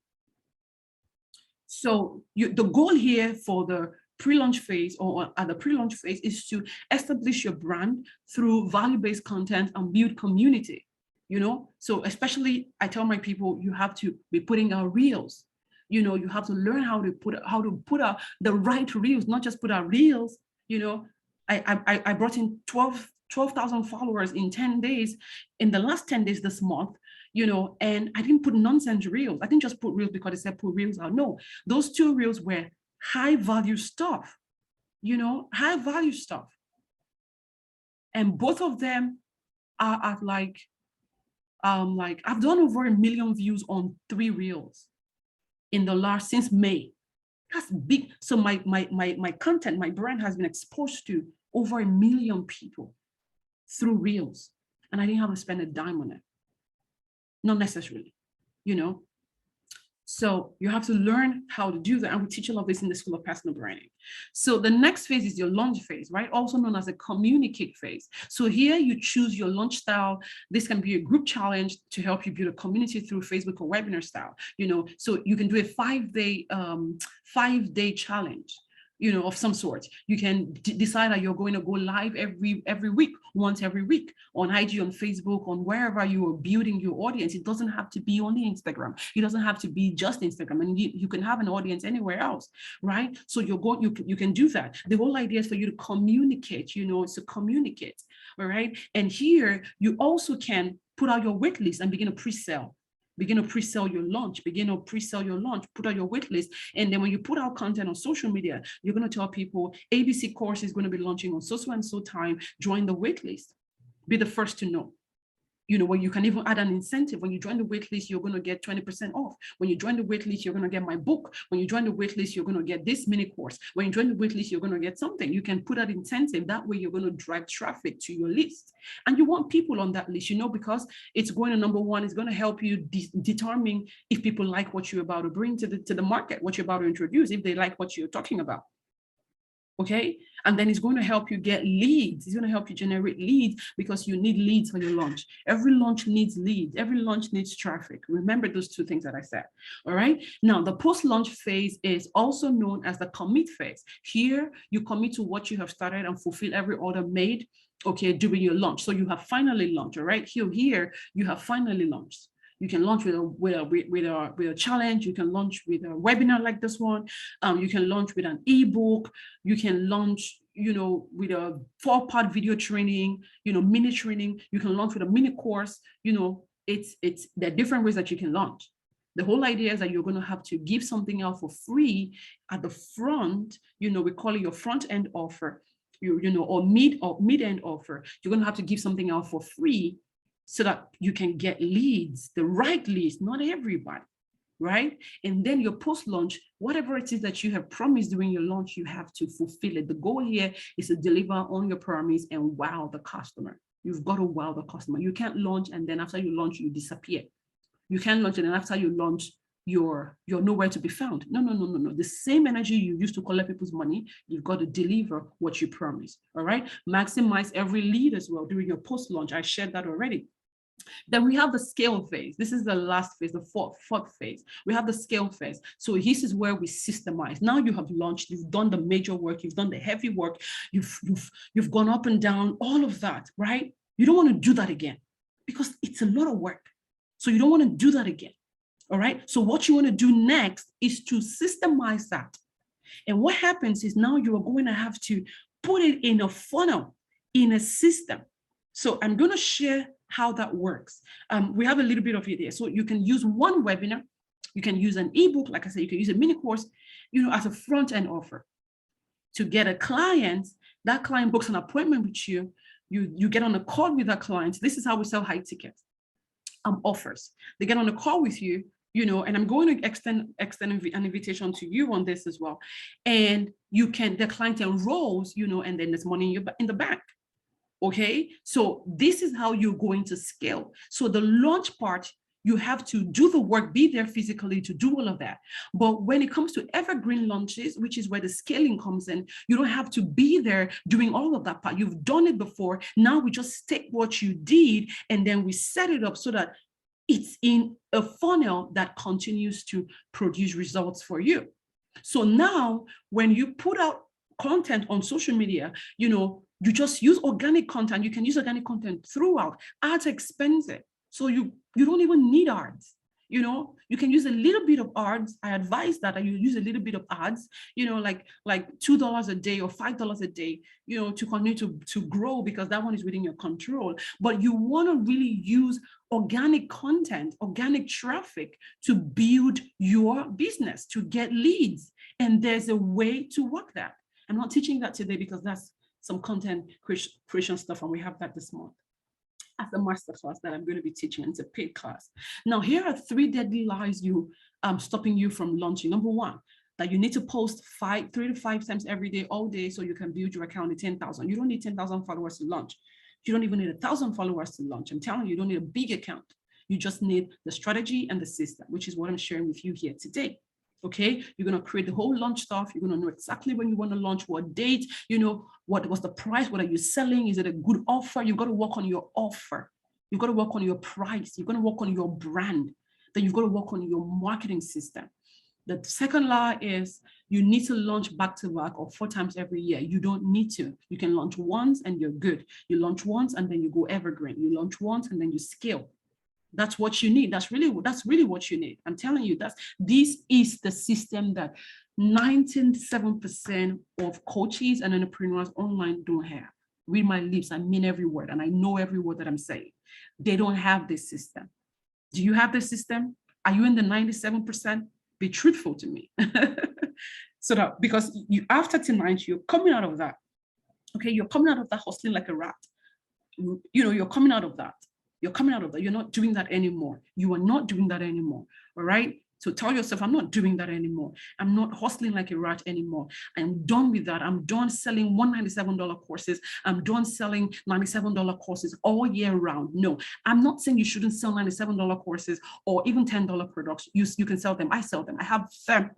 So the goal here for the pre-launch phase or at the pre-launch phase is to establish your brand through value-based content and build community, you know? So especially I tell my people, you have to be putting out reels, you know, you have to learn how to put out the right reels, not just put out reels, you know. I brought in 12,000 followers in 10 days, in the last 10 days this month, you know, and I didn't put nonsense reels. I didn't just put reels because they said put reels out. No, those 2 reels were high value stuff, you know, high value stuff. And both of them are at like I've done over 1 million views on 3 reels in the last, since May. That's big. So my content, my brand has been exposed to over 1 million people through reels. And I didn't have to spend a dime on it. Not necessarily, you know. So you have to learn how to do that. And we teach all of this in the School of Personal Branding. So the next phase is your launch phase, right? Also known as a communicate phase. So here you choose your launch style. This can be a group challenge to help you build a community through Facebook or webinar style, you know. So you can do a 5-day challenge, you know, of some sort. You can decide that you're going to go live every week, once every week, on IG, on Facebook, on wherever you are building your audience. It doesn't have to be only Instagram. It doesn't have to be just Instagram. And you can have an audience anywhere else, right? So you can do that. The whole idea is for you to communicate, you know, it's to communicate, all right? And here you also can put out your wait list and begin to pre-sell. Begin to pre-sell your launch, put out your wait list. And then when you put out content on social media, you're going to tell people ABC course is going to be launching on so and so time, join the wait list. Be the first to know. You know, where you can even add an incentive. When you join the wait list, you're going to get 20% off. When you join the wait list, you're going to get my book. When you join the wait list, you're going to get this mini course. When you join the wait list, you're going to get something. You can put that incentive. That way you're going to drive traffic to your list. And you want people on that list, you know, because it's going to, number one, it's going to help you determine if people like what you're about to bring to the market, what you're about to introduce, if they like what you're talking about. Okay, and then it's going to help you get leads. It's going to help you generate leads because you need leads for your launch. Every launch needs leads. Every launch needs traffic. Remember those 2 things that I said. All right. Now, the post-launch phase is also known as the commit phase. Here, you commit to what you have started and fulfill every order made, okay, during your launch. So you have finally launched. All right. Here you have finally launched. You can launch with a challenge. You can launch with a webinar like this one. You can launch with an ebook. You can launch, you know, with a 4-part video training, you know, mini training. You can launch with a mini course. You know, there are different ways that you can launch. The whole idea is that you're going to have to give something out for free at the front. You know, we call it your front end offer. You know, or mid end offer. You're going to have to give something out for free, so that you can get leads, the right leads, not everybody, right? And then your post-launch, whatever it is that you have promised during your launch, you have to fulfill it. The goal here is to deliver on your promise and wow the customer. You've got to wow the customer. You can't launch and then after you launch, you disappear. You can't launch and then after you launch, you're nowhere to be found. No, no, no, no, no. The same energy you use to collect people's money, you've got to deliver what you promise. All right. Maximize every lead as well during your post-launch. I shared that already. Then we have the scale phase. This is the last phase, the fourth phase. We have the scale phase. So this is where we systemize. Now you have launched, you've done the major work, you've done the heavy work, you've gone up and down, all of that, right? You don't want to do that again because it's a lot of work. So you don't want to do that again. All right. So what you want to do next is to systemize that. And what happens is now you are going to have to put it in a funnel, in a system. So I'm going to share how that works. We have a little bit of it here. So you can use one webinar. You can use an ebook. Like I said, you can use a mini course, as a front end offer to get a client. That client books an appointment with you. You get on a call with that client. This is how we sell high tickets offers. They get on a call with you, and I'm going to extend an invitation to you on this as well. And the client enrolls, and then there's money in the bank. Okay, so this is how you're going to scale. So the launch part, you have to do the work, be there physically to do all of that. But when it comes to evergreen launches, which is where the scaling comes in, you don't have to be there doing all of that part. You've done it before. Now we just take what you did and then we set it up so that it's in a funnel that continues to produce results for you. So now when you put out content on social media, you just use organic content. You can use organic content throughout. Ads are expensive. So you don't even need ads. You can use a little bit of ads. I advise that you use a little bit of ads, like $2 a day or $5 a day, to continue to grow, because that one is within your control. But you want to really use organic content, organic traffic to build your business, to get leads. And there's a way to work that. I'm not teaching that today because that's some content creation stuff, and we have that this month as a masterclass that I'm going to be teaching. It's a paid class. Now, here are 3 deadly lies stopping you from launching. Number 1, that you need to post 3 to 5 times every day, all day, so you can build your account to 10,000. You don't need 10,000 followers to launch. You don't even need 1,000 followers to launch. I'm telling you, you don't need a big account. You just need the strategy and the system, which is what I'm sharing with you here today. Okay, you're going to create the whole launch stuff. You're going to know exactly when you want to launch, what date, what was the price, what are you selling? Is it a good offer? You've got to work on your offer. You've got to work on your price. You've got to work on your brand. Then you've got to work on your marketing system. The second lie is you need to launch back to back or 4 times every year. You don't need to. You can launch once and you're good. You launch once and then you go evergreen. You launch once and then you scale. That's what you need. That's really what you need. I'm telling you, this is the system that 97% of coaches and entrepreneurs online don't have. Read my lips, I mean every word, and I know every word that I'm saying. They don't have this system. Do you have this system? Are you in the 97%? Be truthful to me. So that, because after tonight, you're coming out of that. Okay, you're coming out of that hustling like a rat. You're coming out of that. You're coming out of that. You're not doing that anymore. You are not doing that anymore. All right. So tell yourself, I'm not doing that anymore. I'm not hustling like a rat anymore. I'm done with that. I'm done selling $197 courses. I'm done selling $97 courses all year round. No, I'm not saying you shouldn't sell $97 courses or even $10 products. You can sell them. I sell them. I have them.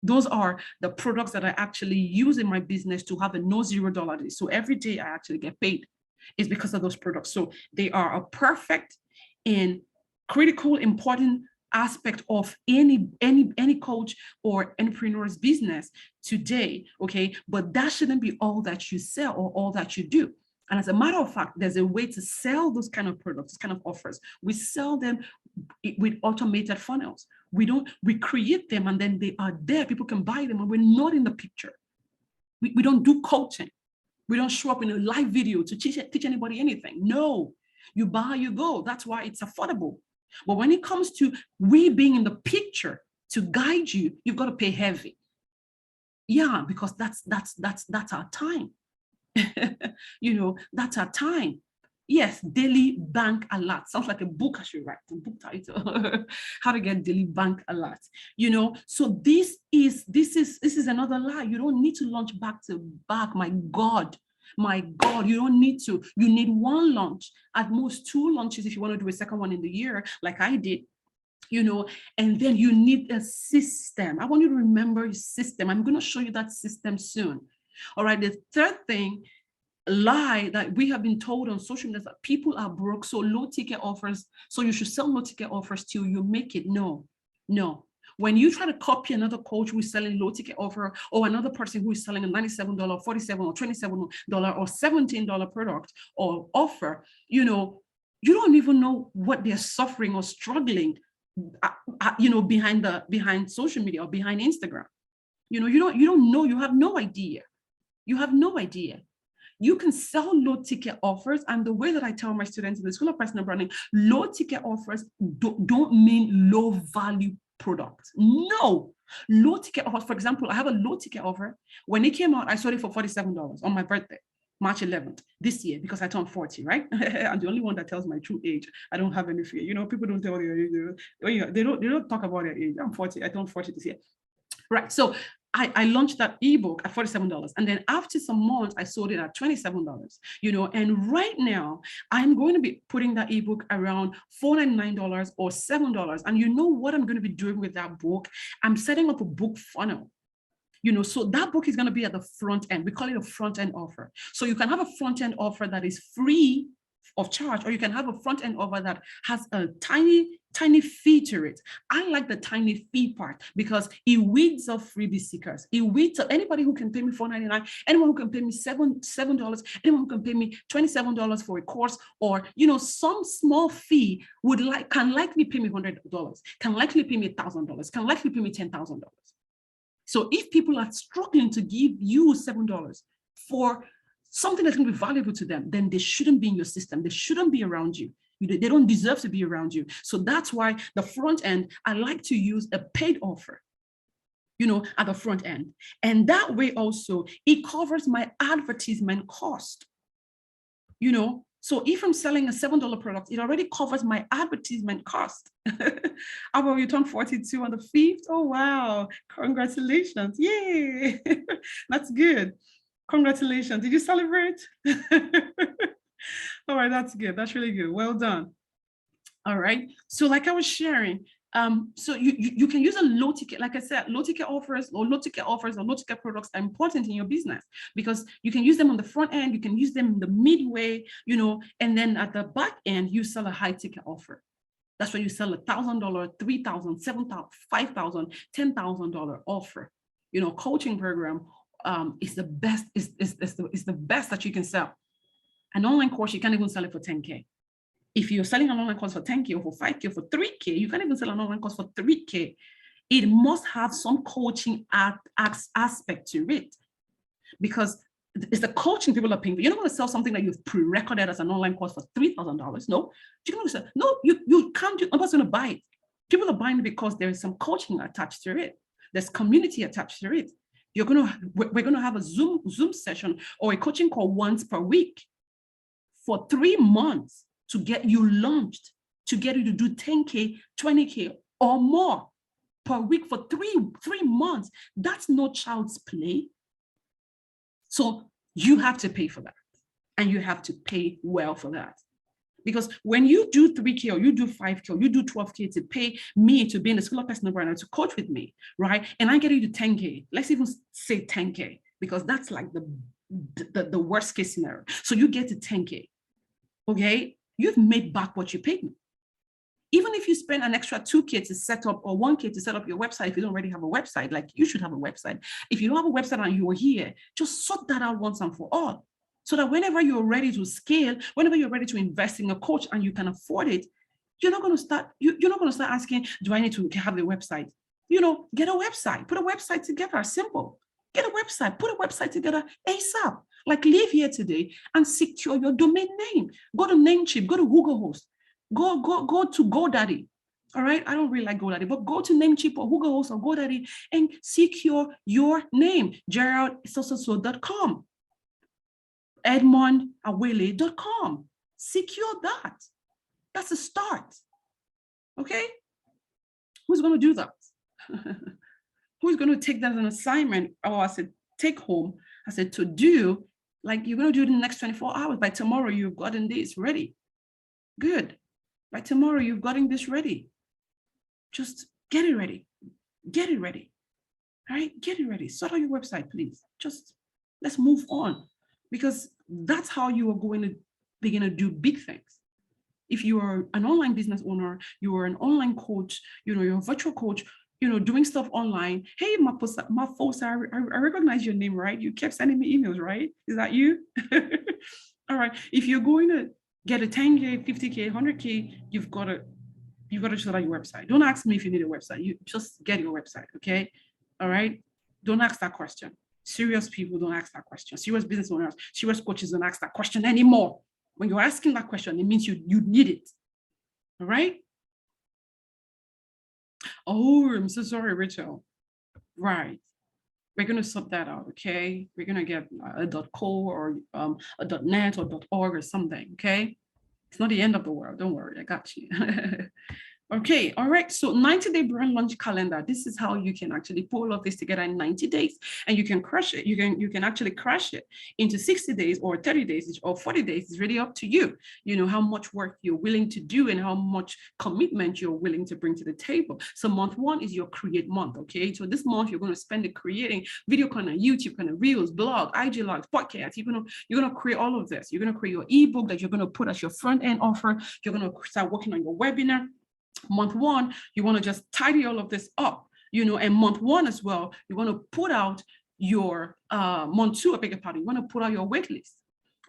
Those are the products that I actually use in my business to have a no $0 day. So every day I actually get paid. Is because of those products. So they are a perfect and critical, important aspect of any coach or entrepreneur's business today. Okay, but that shouldn't be all that you sell or all that you do. And as a matter of fact, there's a way to sell those kind of products, those kind of offers. We sell them with automated funnels. We create them and then they are there. People can buy them and we're not in the picture. We don't do coaching. We don't show up in a live video to teach anybody anything. No, you buy, you go. That's why it's affordable. But when it comes to we being in the picture to guide you, you've got to pay heavy. Yeah, because that's our time. That's our time. Yes, daily bank alert. Sounds like a book I should write, a book title. How to get daily bank alert. So this is another lie. You don't need to launch back to back. My God, My God, you don't need to. You need one launch, at most 2 launches if you want to do a second one in the year, like I did. And then you need a system. I want you to remember your system. I'm going to show you that system soon. All right. The third thing, lie that we have been told on social media, that people are broke, so low ticket offers, so you should sell low ticket offers till you make it. No. When you try to copy another coach who is selling low ticket offer, or another person who is selling a $97, $47 or $27 or $17 product or offer, you don't even know what they're suffering or struggling behind social media or behind Instagram. You don't know. You have no idea. You can sell low ticket offers. And the way that I tell my students in the School of Personal Branding, low ticket offers don't mean low value products. No, low ticket offers. For example, I have a low ticket offer. When it came out, I sold it for $47 on my birthday, March 11th this year, because I turned 40, right? I'm the only one that tells my true age. I don't have any fear. People don't tell their age. They don't talk about their age. I'm 40. I turned 40 this year. Right. So I launched that ebook at $47. And then after some months, I sold it at $27, and right now I'm going to be putting that ebook around $499 or $7. And you know what I'm going to be doing with that book? I'm setting up a book funnel. So that book is going to be at the front end. We call it a front end offer. So you can have a front end offer that is free of charge, or you can have a front end offer that has a tiny fee to it. I like the tiny fee part because it weeds off freebie seekers. It weeds up anybody who can pay me $4.99, anyone who can pay me $7, anyone who can pay me $27 for a course, or some small fee can likely pay me $100, can likely pay me $1,000, can likely pay me $10,000. So if people are struggling to give you $7 for something that's going to be valuable to them, then they shouldn't be in your system. They shouldn't be around you. They don't deserve to be around you. So that's why the front end, I like to use a paid offer, at the front end. And that way also, it covers my advertisement cost, So if I'm selling a $7 product, it already covers my advertisement cost. How about you turn 42 on the 5th? Oh, wow. Congratulations. Yay. That's good. Congratulations. Did you celebrate? All right, that's good. That's really good. Well done. All right. So like I was sharing, so you can use a low ticket, like I said, low ticket offers or low ticket products are important in your business because you can use them on the front end, you can use them in the midway, and then at the back end, you sell a high ticket offer. That's where you sell $1,000, $3,000, $7,000, $5,000, $10,000 offer. Coaching program is the best, is the best that you can sell. An online course, you can't even sell it for 10K. If you're selling an online course for 10K or for 5K or for 3K, you can't even sell an online course for 3K. It must have some coaching aspect to it because it's the coaching people are paying for. You're not going to sell something that you've pre-recorded as an online course for $3,000. No, you're going to sell. No, you can't. Nobody's going to buy it. People are buying it because there is some coaching attached to it. There's community attached to it. We're going to have a Zoom session or a coaching call once per week for 3 months to get you launched, to get you to do 10K, 20K or more per week for three months. That's no child's play. So you have to pay for that, and you have to pay well for that. Because when you do 3K or you do 5K or you do 12K to pay me to be in the School of Personal Branding to coach with me, right? And I get you to 10K, let's even say 10K, because that's like the worst case scenario. So you get to 10K, okay? You've made back what you paid me. Even if you spend an extra 2K to set up or 1K to set up your website, if you don't already have a website, like you should have a website. If you don't have a website and you're here, just sort that out once and for all. So that whenever you're ready to scale, whenever you're ready to invest in a coach and you can afford it, you're not going to start asking, do I need to have a website? Get a website, put a website together, simple. Get a website, put a website together ASAP. Like leave here today and secure your domain name. Go to Namecheap, go to Google Host, go to GoDaddy. All right, I don't really like GoDaddy, but go to Namecheap or Google Host or GoDaddy and secure your name. GeraldSososo.com, EdmondAwele.com. Secure that. That's a start. Okay, who's going to do that? Who's going to take that as an assignment or as a take home, as a to do, Like you're going to do it in the next 24 hours. By tomorrow, you've gotten this ready. Good. By tomorrow, you've gotten this ready. Just get it ready. Get it ready. All right? Get it ready. Sort out your website, please. Just let's move on, because that's how you are going to begin to do big things. If you are an online business owner, you are an online coach, you're a virtual coach, doing stuff online. Hey, Mafosa, I recognize your name, right? You kept sending me emails, right? Is that you? All right. If you're going to get a 10K, 50K, 100K, you've got to sort out your website. Don't ask me if you need a website. You just get your website, okay? All right? Don't ask that question. Serious people don't ask that question. Serious business owners, serious coaches don't ask that question anymore. When you're asking that question, it means you need it. All right? Oh, I'm so sorry, Rachel. Right. We're going to sort that out, okay? We're going to get a .co or a .net or .org or something, okay? It's not the end of the world. Don't worry, I got you. Okay, all right. So 90-day brand launch calendar. This is how you can actually pull all of this together in 90 days, and you can crush it. You can actually crash it into 60 days or 30 days or 40 days. It's really up to you. You know how much work you're willing to do and how much commitment you're willing to bring to the table. So month one is your create month. Okay, so this month you're going to spend it creating video content, YouTube content, reels, blog, IG logs, podcasts. You're gonna create all of this. You're gonna create your ebook that you're gonna put as your front end offer. You're gonna start working on your webinar. Month one, you want to just tidy all of this up, and month one as well, you want to put out your month two, I beg your pardon, you want to put out your wait list.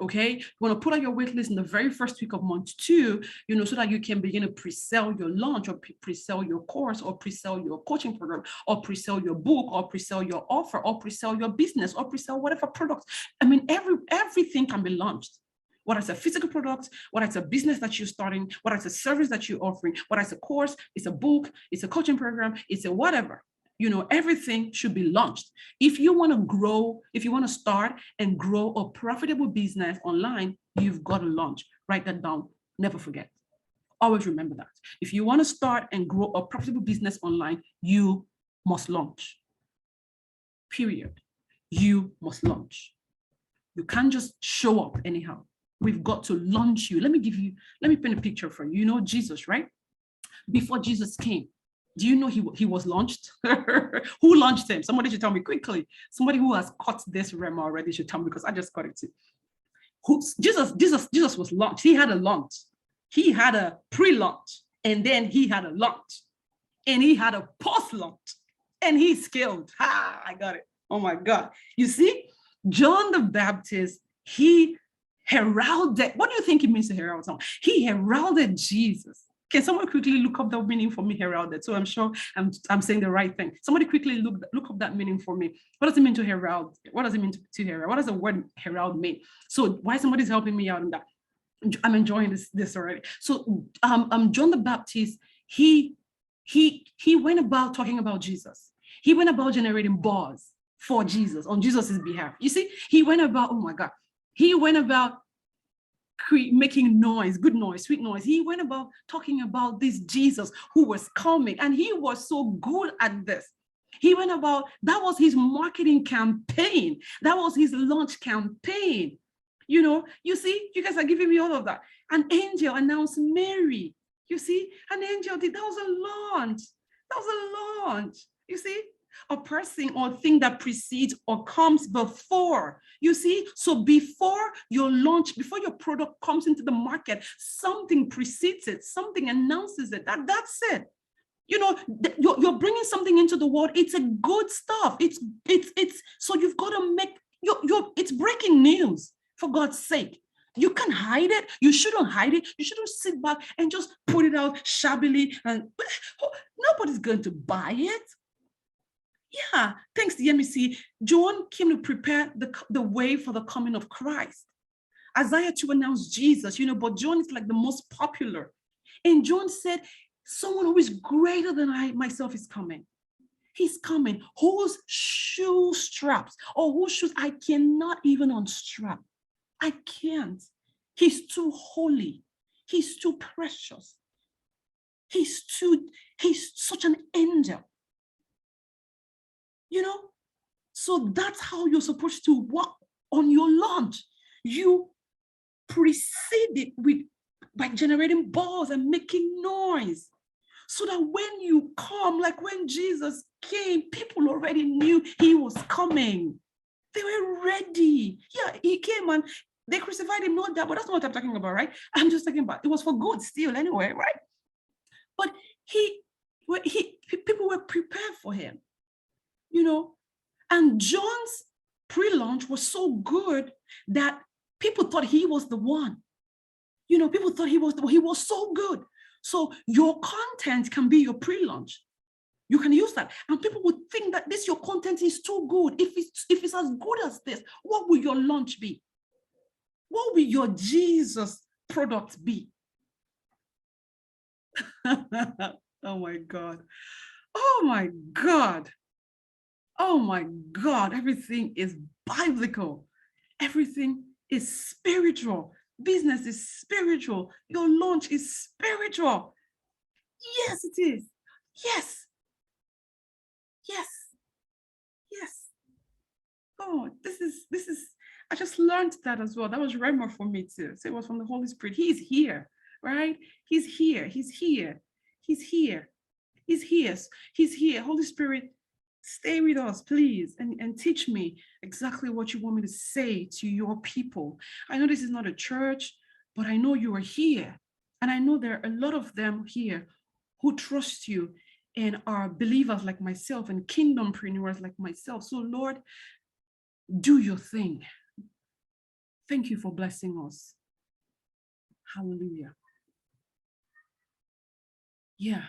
Okay, you want to put out your wait list in the very first week of month two, so that you can begin to pre-sell your launch or pre-sell your course or pre-sell your coaching program or pre-sell your book or pre-sell your offer or pre-sell your business or pre-sell whatever products. I mean, everything can be launched. Whether it's a physical product, whether it's a business that you're starting, whether it's a service that you're offering, whether it's a course, it's a book, it's a coaching program, it's a whatever, everything should be launched. If you want to grow, if you want to start and grow a profitable business online, you've got to launch. Write that down. Never forget. Always remember that. If you want to start and grow a profitable business online, you must launch. Period. You must launch. You can't just show up anyhow. We've got to launch you. Let me paint a picture for you. You know Jesus, right? Before Jesus came, do you know he was launched? Who launched him? Somebody should tell me quickly. Somebody who has caught this rem already should tell me, because I just got it too. Jesus was launched. He had a launch. He had a pre-launch, and then he had a launch, and he had a post-launch, and he scaled. I got it. Oh my God. You see, John the Baptist, he heralded. What do you think it means to herald someone? He heralded Jesus. Can someone quickly look up that meaning for me, heralded? So I'm sure I'm saying the right thing. Somebody quickly look up that meaning for me. What does it mean to herald? What does it mean to herald? What does the word herald mean? So why somebody's helping me out in that? I'm enjoying this already. So John the Baptist, he went about talking about Jesus. He went about generating buzz for Jesus on Jesus's behalf. You see, he went about, oh my God. He went about making noise, good noise, sweet noise. He went about talking about this Jesus who was coming, and he was so good at this. He went about, that was his marketing campaign. That was his launch campaign. You see, you guys are giving me all of that. An angel announced Mary. You see, an angel did, that was a launch. That was a launch. You see? A person or thing that precedes or comes before. You see, so before your launch, before your product comes into the market, something precedes it, something announces it. That's it. You're bringing something into the world. It's a good stuff. It's so you've got to make it's breaking news, for God's sake. You can't hide it. You shouldn't hide it. You shouldn't sit back and just put it out shabbily, and nobody's going to buy it. Yeah, thanks to MEC, John came to prepare the way for the coming of Christ. Isaiah 2 announced Jesus, but John is like the most popular. And John said, someone who is greater than I myself is coming. He's coming, whose shoe straps or whose shoes I cannot even unstrap. I can't. He's too holy. He's too precious. He's such an angel. So that's how you're supposed to walk on your launch, you precede it by generating buzz and making noise. So that when you come, like when Jesus came, people already knew he was coming. They were ready. Yeah, he came and they crucified him, not that, but that's not what I'm talking about, right? I'm just talking about it was for good still anyway, right? But people were prepared for him, you know. And John's pre-launch was so good that people thought he was the one. You know, people thought he was so good. So your content can be your pre-launch. You can use that. And people would think that your content is too good. If it's as good as this, what will your launch be? What will your Jesus product be? Oh my God. Oh my God. Oh my God. Everything is biblical. Everything is spiritual. Business is spiritual. Your launch is spiritual. Yes, it is. Yes. Yes. Yes. Oh, this is, I just learned that as well. That was Rema for me too. So it was from the Holy Spirit. He's here, right? He's here. He's here. He's here. He's here. He's here. Holy Spirit, stay with us, please, and teach me exactly what you want me to say to your people. I know this is not a church, but I know you are here. And I know there are a lot of them here who trust you and are believers like myself and kingdompreneurs like myself. So Lord, do your thing. Thank you for blessing us. Hallelujah. Yeah.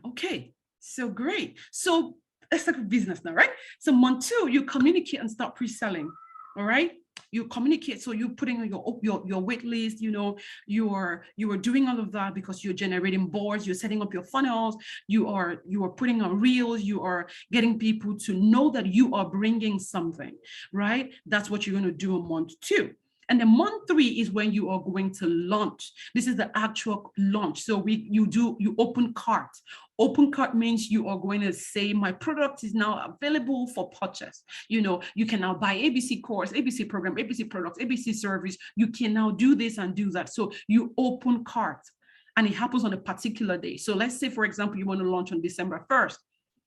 Okay. So great. So let's talk business now, right? So month 2, you communicate and start pre-selling. All right. You communicate. So you're putting on your wait list, you know, you are doing all of that because you're generating boards, you're setting up your funnels, you are putting on reels, you are getting people to know that you are bringing something, right? That's what you're going to do in month 2. And then month 3 is when you are going to launch. This is the actual launch. So you open cart. Open cart means you are going to say, my product is now available for purchase. You know, you can now buy ABC course, ABC program, ABC products, ABC service. You can now do this and do that. So you open cart and it happens on a particular day. So let's say, for example, you want to launch on December 1st.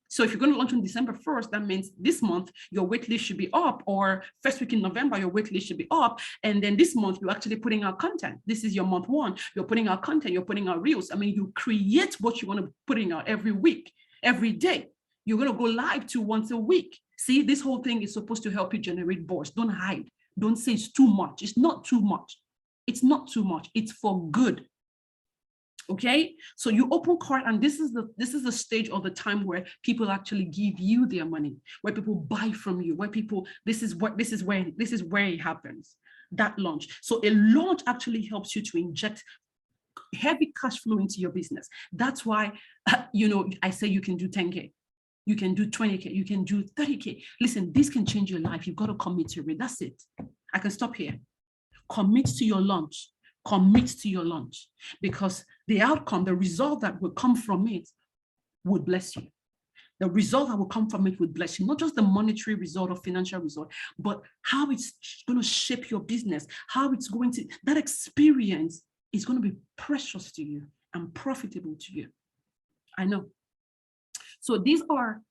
So if you're going to launch on December 1st, that means this month, your wait list should be up, or first week in November, your wait list should be up. And then this month, you're actually putting out content. This is your month 1. You're putting out content, you're putting out reels. I mean, you create what you want to put out every week, every day. You're going to go live 2 once a week. See, this whole thing is supposed to help you generate boards. Don't hide. Don't say it's too much. It's not too much. It's not too much. It's for good. Okay, so you open cart, and this is the stage of the time where people actually give you their money, where people buy from you, where people this is where it happens, that launch. So a launch actually helps you to inject heavy cash flow into your business. That's why you know, I say you can do 10K, you can do 20K, you can do 30K. Listen, this can change your life. You've got to commit to it. That's it. I can stop here. Commit to your launch. Commit to your launch, because the outcome, the result that will come from it would bless you. The result that will come from it would bless you, not just the monetary result or financial result, but how it's going to shape your business, how it's going to, that experience is going to be precious to you and profitable to you. I know. So these are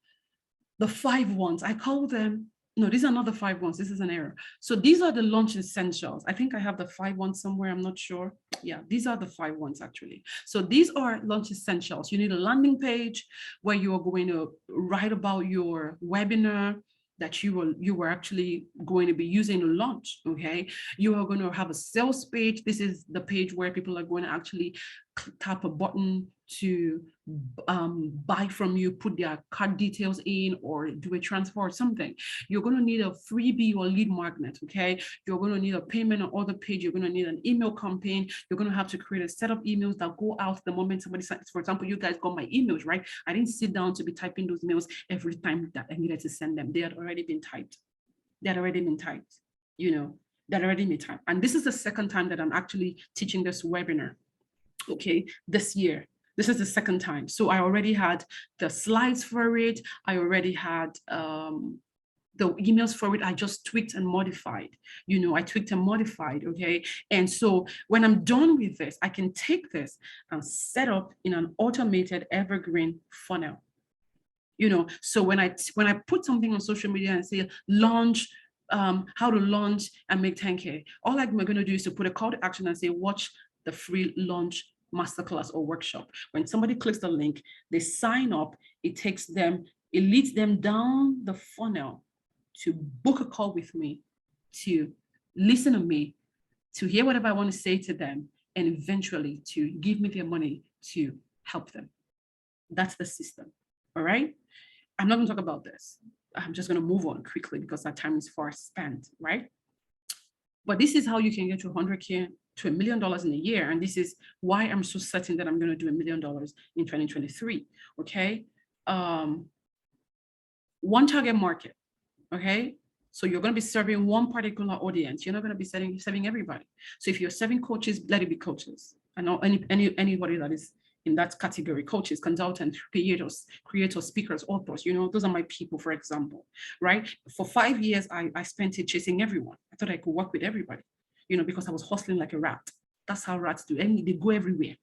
the 5 ones. I call them, no, these are not the 5 ones. This is an error. So these are the launch essentials. I think I have the 5 ones somewhere. I'm not sure. Yeah, these are the 5 ones actually. So these are launch essentials. You need a landing page where you are going to write about your webinar that you were actually going to be using to launch. Okay, you are going to have a sales page. This is the page where people are going to actually tap a button to buy from you, put their card details in, or do a transfer or something. You're going to need a freebie or lead magnet. Okay, you're going to need a payment or order page. You're going to need an email campaign. You're going to have to create a set of emails that go out the moment somebody signs. For example, you guys got my emails, right? I didn't sit down to be typing those emails every time that I needed to send them. They had already been typed. They had already been typed, you know, that already been typed. And this is the second time that I'm actually teaching this webinar. Okay, this year. This is the second time. So I already had the slides for it. I already had The emails for it, I just tweaked and modified. I tweaked and modified, okay? And so when I'm done with this, I can take this and set up in an automated evergreen funnel. So when I put something on social media and say launch, how to launch and make 10K, all I'm going to do is to put a call to action and say, watch the free launch masterclass or workshop. When somebody clicks the link, they sign up, it leads them down the funnel to book a call with me, to listen to me, to hear whatever I want to say to them, and eventually to give me their money to help them. That's the system. All right. I'm not going to talk about this. I'm just going to move on quickly because our time is far spent, right? But this is how you can get to 100K to $1 million in a year. And this is why I'm so certain that I'm going to do $1 million in 2023. Okay. One target market. Okay. So you're going to be serving one particular audience. You're not going to be serving everybody. So if you're serving coaches, let it be coaches. And not anybody that is in that category: coaches, consultants, creators, speakers, authors. Those are my people, for example, right? For 5 years, I spent it chasing everyone. I thought I could work with everybody, because I was hustling like a rat. That's how rats do. And they go everywhere.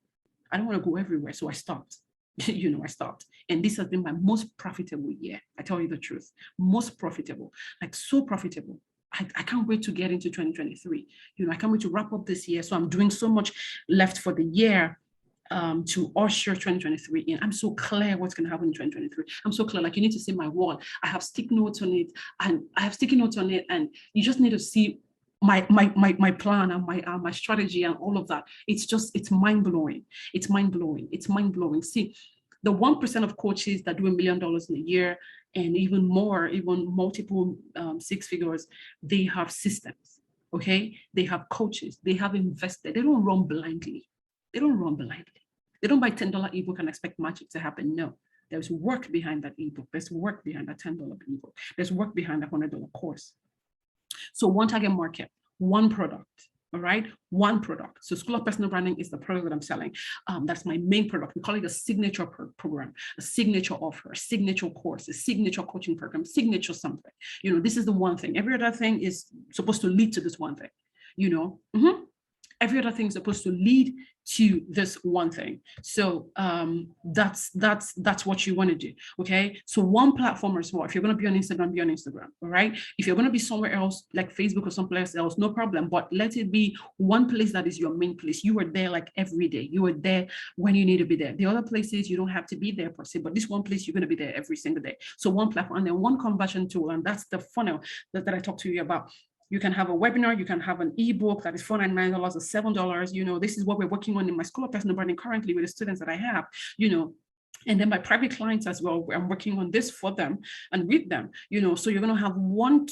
I don't want to go everywhere. So I stopped. I stopped. And this has been my most profitable year. I tell you the truth. Most profitable, like so profitable. I can't wait to get into 2023. I can't wait to wrap up this year. So I'm doing so much left for the year to usher 2023 in. I'm so clear what's going to happen in 2023. I'm so clear. Like, you need to see my wall. I have sticky notes on it, and you just need to see my plan and my strategy and all of that. It's mind blowing. It's mind blowing. See, the 1% of coaches that do $1 million in a year and even more, even multiple six figures, they have systems. Okay, they have coaches. They have invested. They don't run blindly. They don't buy $10 ebook and expect magic to happen. No, there's work behind that ebook. There's work behind that $10 ebook. There's work behind that $100 course. So one target market, one product. All right, one product. So School of Personal Branding is the product that I'm selling. That's my main product. We call it a signature program, a signature offer, a signature course, a signature coaching program, signature something. This is the one thing. Every other thing is supposed to lead to this one thing. Every other thing is supposed to lead to this one thing. So that's what you want to do. Okay. So one platform as well. If you're going to be on Instagram, be on Instagram. All right. If you're going to be somewhere else like Facebook or someplace else, no problem. But let it be one place that is your main place. You are there like every day. You are there when you need to be there. The other places you don't have to be there per se, but this one place you're going to be there every single day. So one platform and then one conversion tool, and that's the funnel that I talked to you about. You can have a webinar, you can have an ebook that is $499 or $7. This is what we're working on in my School of Personal Branding currently with the students that I have, and then my private clients as well. I'm working on this for them and with them, so you're going to have one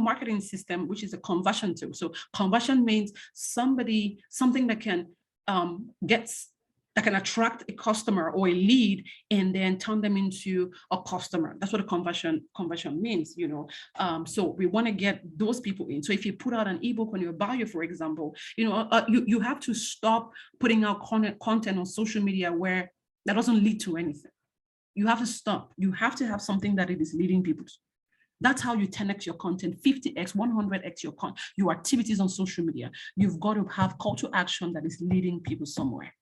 marketing system, which is a conversion tool. So conversion means something that can that can attract a customer or a lead and then turn them into a customer. That's what a conversion means, so we want to get those people in. So if you put out an ebook on your bio, for example, you have to stop putting out content on social media where that doesn't lead to anything. You have to stop. You have to have something that it is leading people to. That's how you 10x your content, 50x, 100x your activities on social media. You've got to have call to action that is leading people somewhere.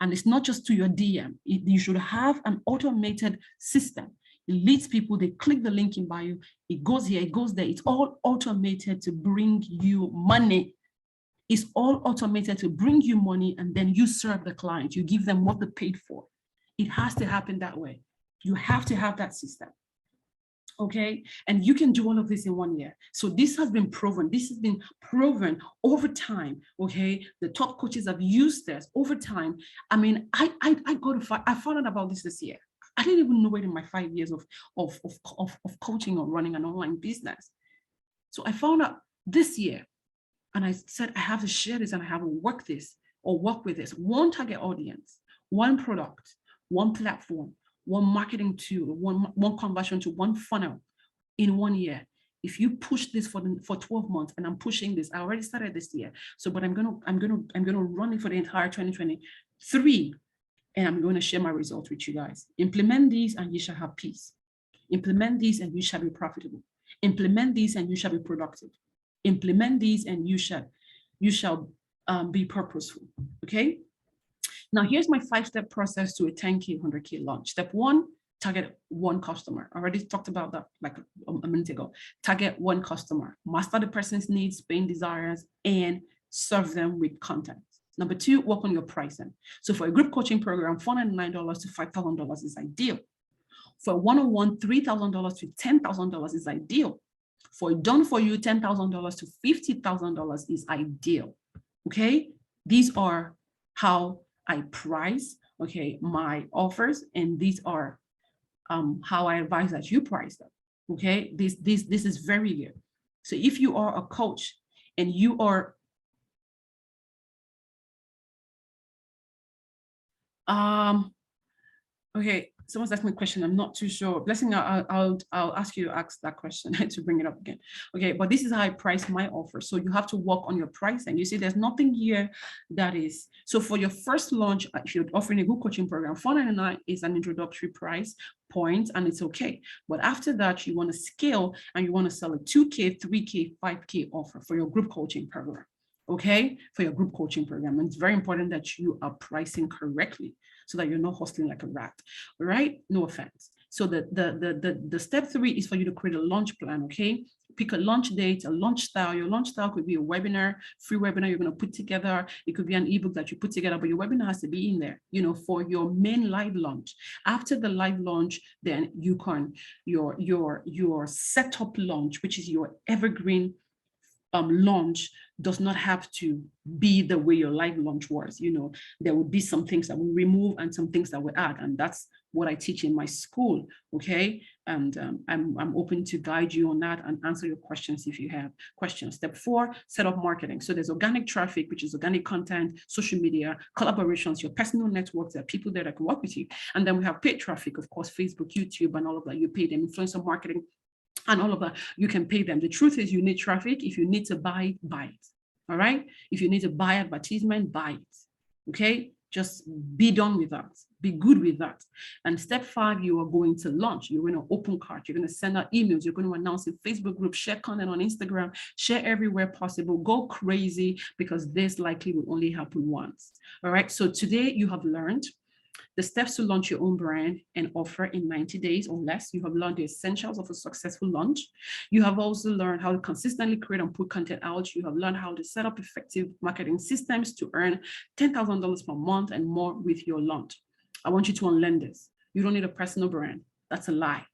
And it's not just to your DM. You should have an automated system. It leads people, they click the link in bio, it goes here, it goes there. It's all automated to bring you money. It's all automated to bring you money, and then you serve the client. You give them what they paid for. It has to happen that way. You have to have that system. Okay, and you can do all of this in 1 year. So this has been proven. This has been proven over time. Okay, the top coaches have used this over time. I mean, I found out about this year. I didn't even know it in my 5 years of coaching or running an online business. So I found out this year, and I said I have to share this and I have to work with this. One target audience, one product, one platform, one marketing tool, one conversion to one funnel in 1 year. If you push this for 12 months, and I'm pushing this, I already started this year. So, but I'm gonna run it for the entire 2023, and I'm going to share my results with you guys. Implement these, and you shall have peace. Implement these and you shall be profitable. Implement these and you shall be productive. Implement these and you shall be purposeful. Okay. Now here's my 5-step process to a 10K, 100K launch. Step 1, target one customer. I already talked about that like a minute ago. Target one customer, master the person's needs, pain, desires, and serve them with content. Number 2, work on your pricing. So for a group coaching program, $499 to $5,000 is ideal. For a one-on-one, $3,000 to $10,000 is ideal. For done for you, $10,000 to $50,000 is ideal. Okay, these are how I price, okay, my offers, and these are how I advise that you price them. Okay, this is very good. So if you are a coach and you are okay, someone's asking me a question. I'm not too sure. Blessing, I'll ask you to ask that question to bring it up again. Okay, but this is how I price my offer. So you have to work on your pricing. You see, there's nothing here that is. So for your first launch, if you're offering a group coaching program, $499 is an introductory price point, and it's okay. But after that, you want to scale and you want to sell a 2K, 3K, 5K offer for your group coaching program. Okay, for your group coaching program. And it's very important that you are pricing correctly so that you're not hustling like a rat. All right, no offense. So the step 3 is for you to create a launch plan. Okay, pick a launch date, a launch style. Your launch style could be a webinar, free webinar you're going to put together. It could be an ebook that you put together, but your webinar has to be in there, you know, for your main live launch. After the live launch, then you can your setup launch, which is your evergreen launch, does not have to be the way your live launch was. You know, there will be some things that we remove and some things that we add, and that's what I teach in my school. Okay, and I'm open to guide you on that and answer your questions if you have questions. Step 4, set up marketing. So there's organic traffic, which is organic content, social media, collaborations, your personal networks, there are people there that can work with you, and then we have paid traffic, of course, Facebook, YouTube, and all of that. You pay them, influencer marketing, and all of that, you can pay them. The truth is, you need traffic. If you need to buy it, buy it. All right. If you need to buy advertisement, buy it. Okay. Just be done with that. Be good with that. And step 5, you are going to launch. You're going to open cart. You're going to send out emails. You're going to announce in Facebook groups, share content on Instagram, share everywhere possible. Go crazy, because this likely will only happen once. All right. So today you have learned the steps to launch your own brand and offer in 90 days or less. You have learned the essentials of a successful launch. You have also learned how to consistently create and put content out. You have learned how to set up effective marketing systems to earn $10,000 per month and more with your launch. I want you to unlearn this. You don't need a personal brand. That's a lie.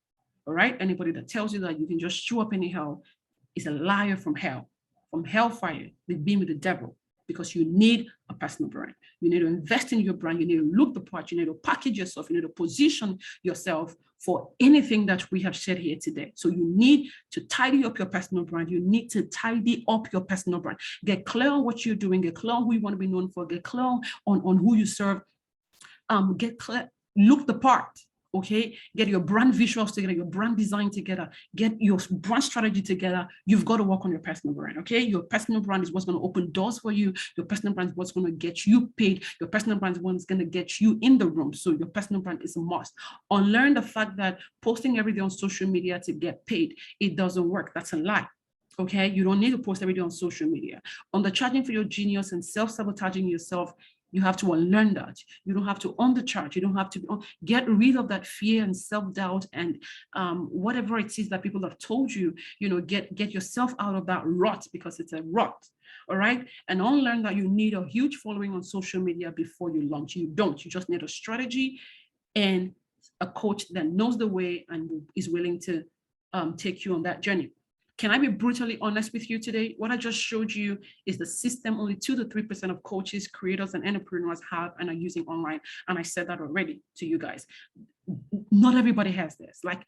All right. Anybody that tells you that you can just show up anyhow is a liar from hell, from hellfire. They've been with the devil. Because you need a personal brand. You need to invest in your brand. You need to look the part. You need to package yourself. You need to position yourself for anything that we have shared here today. So you need to tidy up your personal brand. You need to tidy up your personal brand. Get clear on what you're doing. Get clear on who you want to be known for. Get clear on who you serve. Get clear. Look the part. Okay, get your brand visuals together, your brand design together, get your brand strategy together. You've got to work on your personal brand. Okay, your personal brand is what's going to open doors for you. Your personal brand is what's going to get you paid. Your personal brand is what's going to get you in the room. So your personal brand is a must. Unlearn the fact that posting every day on social media to get paid, it doesn't work. That's a lie. Okay, you don't need to post every day on social media. Undercharging for your genius and self-sabotaging yourself, you have to unlearn that. You don't have to undercharge. You don't have to get rid of that fear and self-doubt and whatever it is that people have told you, you know, get yourself out of that rut, because it's a rut. All right. And unlearn that you need a huge following on social media before you launch. You don't. You just need a strategy and a coach that knows the way and is willing to take you on that journey. Can I be brutally honest with you today? What I just showed you is the system only 2 to 3% of coaches, creators, and entrepreneurs have and are using online. And I said that already to you guys. Not everybody has this. Like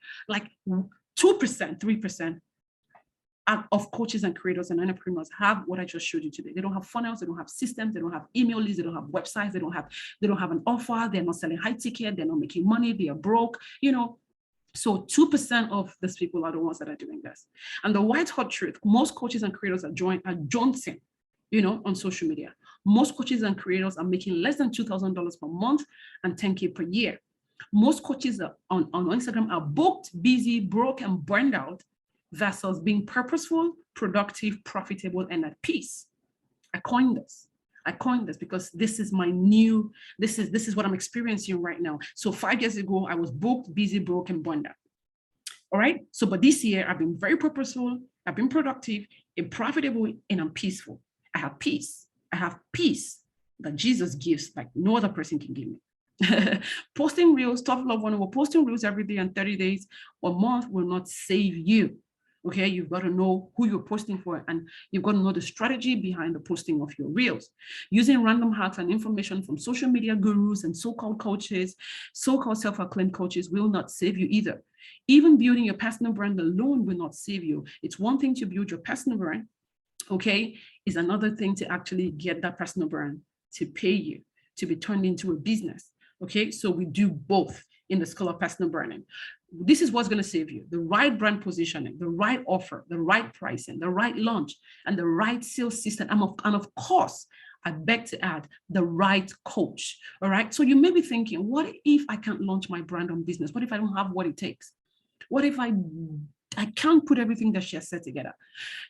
2%, 3% of coaches and creators and entrepreneurs have what I just showed you today. They don't have funnels, they don't have systems, they don't have email lists, they don't have websites, they don't have an offer, they're not selling high ticket, they're not making money, they are broke, you know. So 2% of these people are the ones that are doing this. And the white hot truth, most coaches and creators are jonesing, you know, on social media. Most coaches and creators are making less than $2,000 per month and $10K per year. Most coaches on Instagram are booked, busy, broke, and burned out versus being purposeful, productive, profitable, and at peace. I coined this. I coined this because this is my new, this is what I'm experiencing right now. So 5 years ago, I was booked, busy, broke, and burned out. All right. So, but this year I've been very purposeful, I've been productive and profitable, and I'm peaceful. I have peace. I have peace that Jesus gives like no other person can give me. Posting reels, tough love one, we're posting reels every day and 30 days or month will not save you. Okay, you've got to know who you're posting for, and you've got to know the strategy behind the posting of your reels. Using random hacks and information from social media gurus and so-called coaches, so-called self-acclaimed coaches will not save you either. Even building your personal brand alone will not save you. It's one thing to build your personal brand, okay, is another thing to actually get that personal brand to pay you, to be turned into a business. Okay, so we do both in the school of personal branding. This is what's going to save you: the right brand positioning, the right offer, the right pricing, the right launch, and the right sales system. And of course, I beg to add, the right coach. All right. So you may be thinking, what if I can't launch my brand on business? What if I don't have what it takes? What if I can't put everything that she has said together?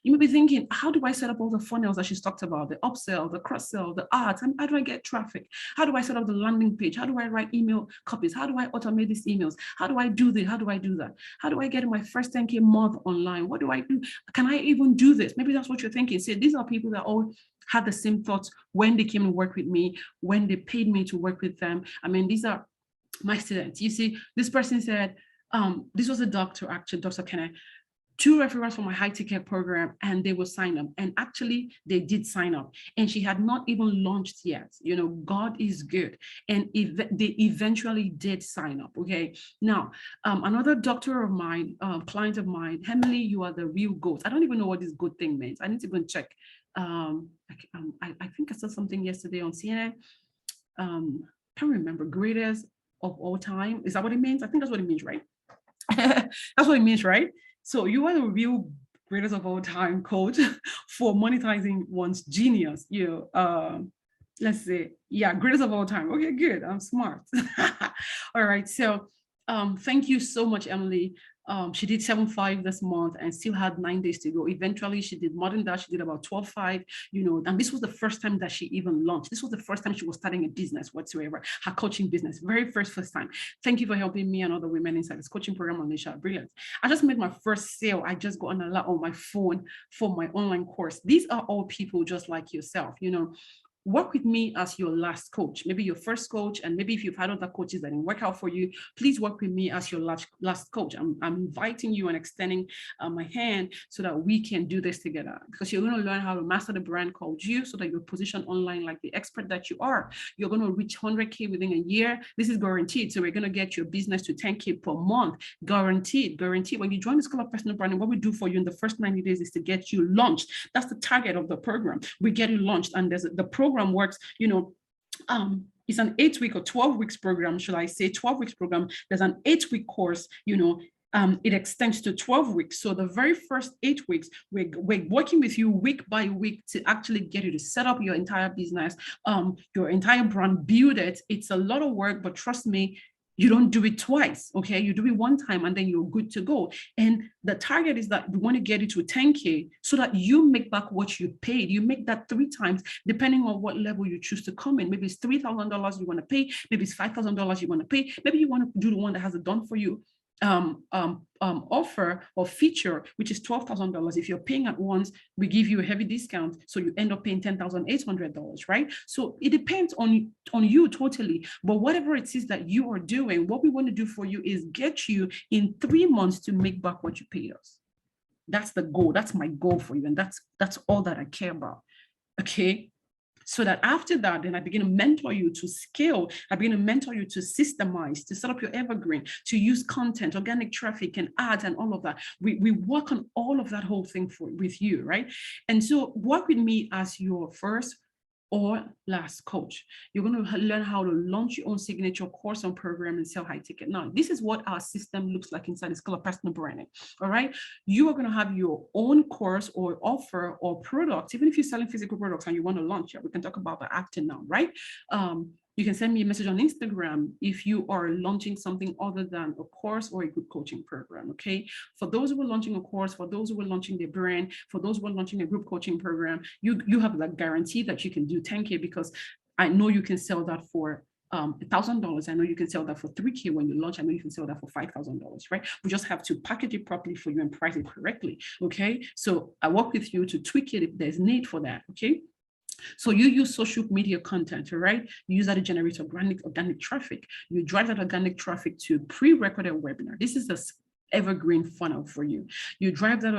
You may be thinking, how do I set up all the funnels that she's talked about, the upsell, the cross-sell, the ads, and how do I get traffic? How do I set up the landing page? How do I write email copies? How do I automate these emails? How do I do this? How do I do that? How do I get my first 10K month online? What do I do? Can I even do this? Maybe that's what you're thinking. See, these are people that all had the same thoughts when they came to work with me, when they paid me to work with them. I mean, these are my students. You see, this person said, this was a doctor, actually, Dr. Kenneth, 2 referrals for my high ticket program, and they will sign up. And actually, they did sign up. And she had not even launched yet. You know, God is good. And they eventually did sign up. Okay. Now, another doctor of mine, client of mine, Emily, you are the real GOAT. I don't even know what this good thing means. I need to go and check. I think I saw something yesterday on CNN. Can't remember. Greatest of all time. Is that what it means? I think that's what it means, right? That's what it means, right? So you are the real greatest of all time coach for monetizing one's genius. Let's say, yeah, greatest of all time. Okay, good. I'm smart. All right. So thank you so much, Emily. She did 7.5 this month and still had 9 days to go. Eventually, she did more than that. She did about 12.5, and this was the first time that she even launched. This was the first time she was starting a business whatsoever, her coaching business, very first time. Thank you for helping me and other women inside this coaching program on Nisha. Brilliant. I just made my first sale. I just got on my phone for my online course. These are all people just like yourself, Work with me as your last coach, maybe your first coach, and maybe if you've had other coaches that didn't work out for you, please work with me as your last coach. I'm inviting you and extending my hand so that we can do this together, because you're going to learn how to master the brand called you so that you're positioned online like the expert that you are. You're going to reach 100K within a year. This is guaranteed. So we're going to get your business to 10K per month. Guaranteed. When you join the School of Personal Branding, what we do for you in the first 90 days is to get you launched. That's the target of the program. We get you launched, and the program works, it's an 8-week or 12 weeks program, should I say 12 weeks program. There's an 8-week course, it extends to 12 weeks. So the very first 8 weeks, we're working with you week by week to actually get you to set up your entire business, your entire brand, build it. It's a lot of work, but trust me, you don't do it twice, okay? You do it one time and then you're good to go. And the target is that we want to get it to 10K so that you make back what you paid. You make that 3 times, depending on what level you choose to come in. Maybe it's $3,000 you want to pay. Maybe it's $5,000 you want to pay. Maybe you want to do the one that has it done for you offer or feature, which is $12,000. If you're paying at once, we give you a heavy discount, so you end up paying $10,800, right? So it depends on you totally. But whatever it is that you are doing, what we want to do for you is get you in 3 months to make back what you paid us. That's the goal. That's my goal for you, and that's all that I care about. Okay. So that after that, then I begin to mentor you to scale. I begin to mentor you to systemize, to set up your evergreen, to use content, organic traffic, and ads, and all of that. We work on all of that whole thing with you, right? And so work with me as your first or last coach. You're going to learn how to launch your own signature course and program and sell high ticket. Now, this is what our system looks like inside the School of Personal Branding. All right. You are going to have your own course or offer or product. Even if you're selling physical products and you want to launch it, we can talk about that after now, right? You can send me a message on Instagram if you are launching something other than a course or a group coaching program, okay? For those who are launching a course, for those who are launching their brand, for those who are launching a group coaching program, you have that guarantee that you can do 10K, because I know you can sell that for $1,000. I know you can sell that for 3K when you launch. I know you can sell that for $5,000, right? We just have to package it properly for you and price it correctly, okay? So I work with you to tweak it if there's need for that, okay? So you use social media content, right? You use that to generate organic traffic. You drive that organic traffic to pre-recorded webinar. This is the evergreen funnel for you. You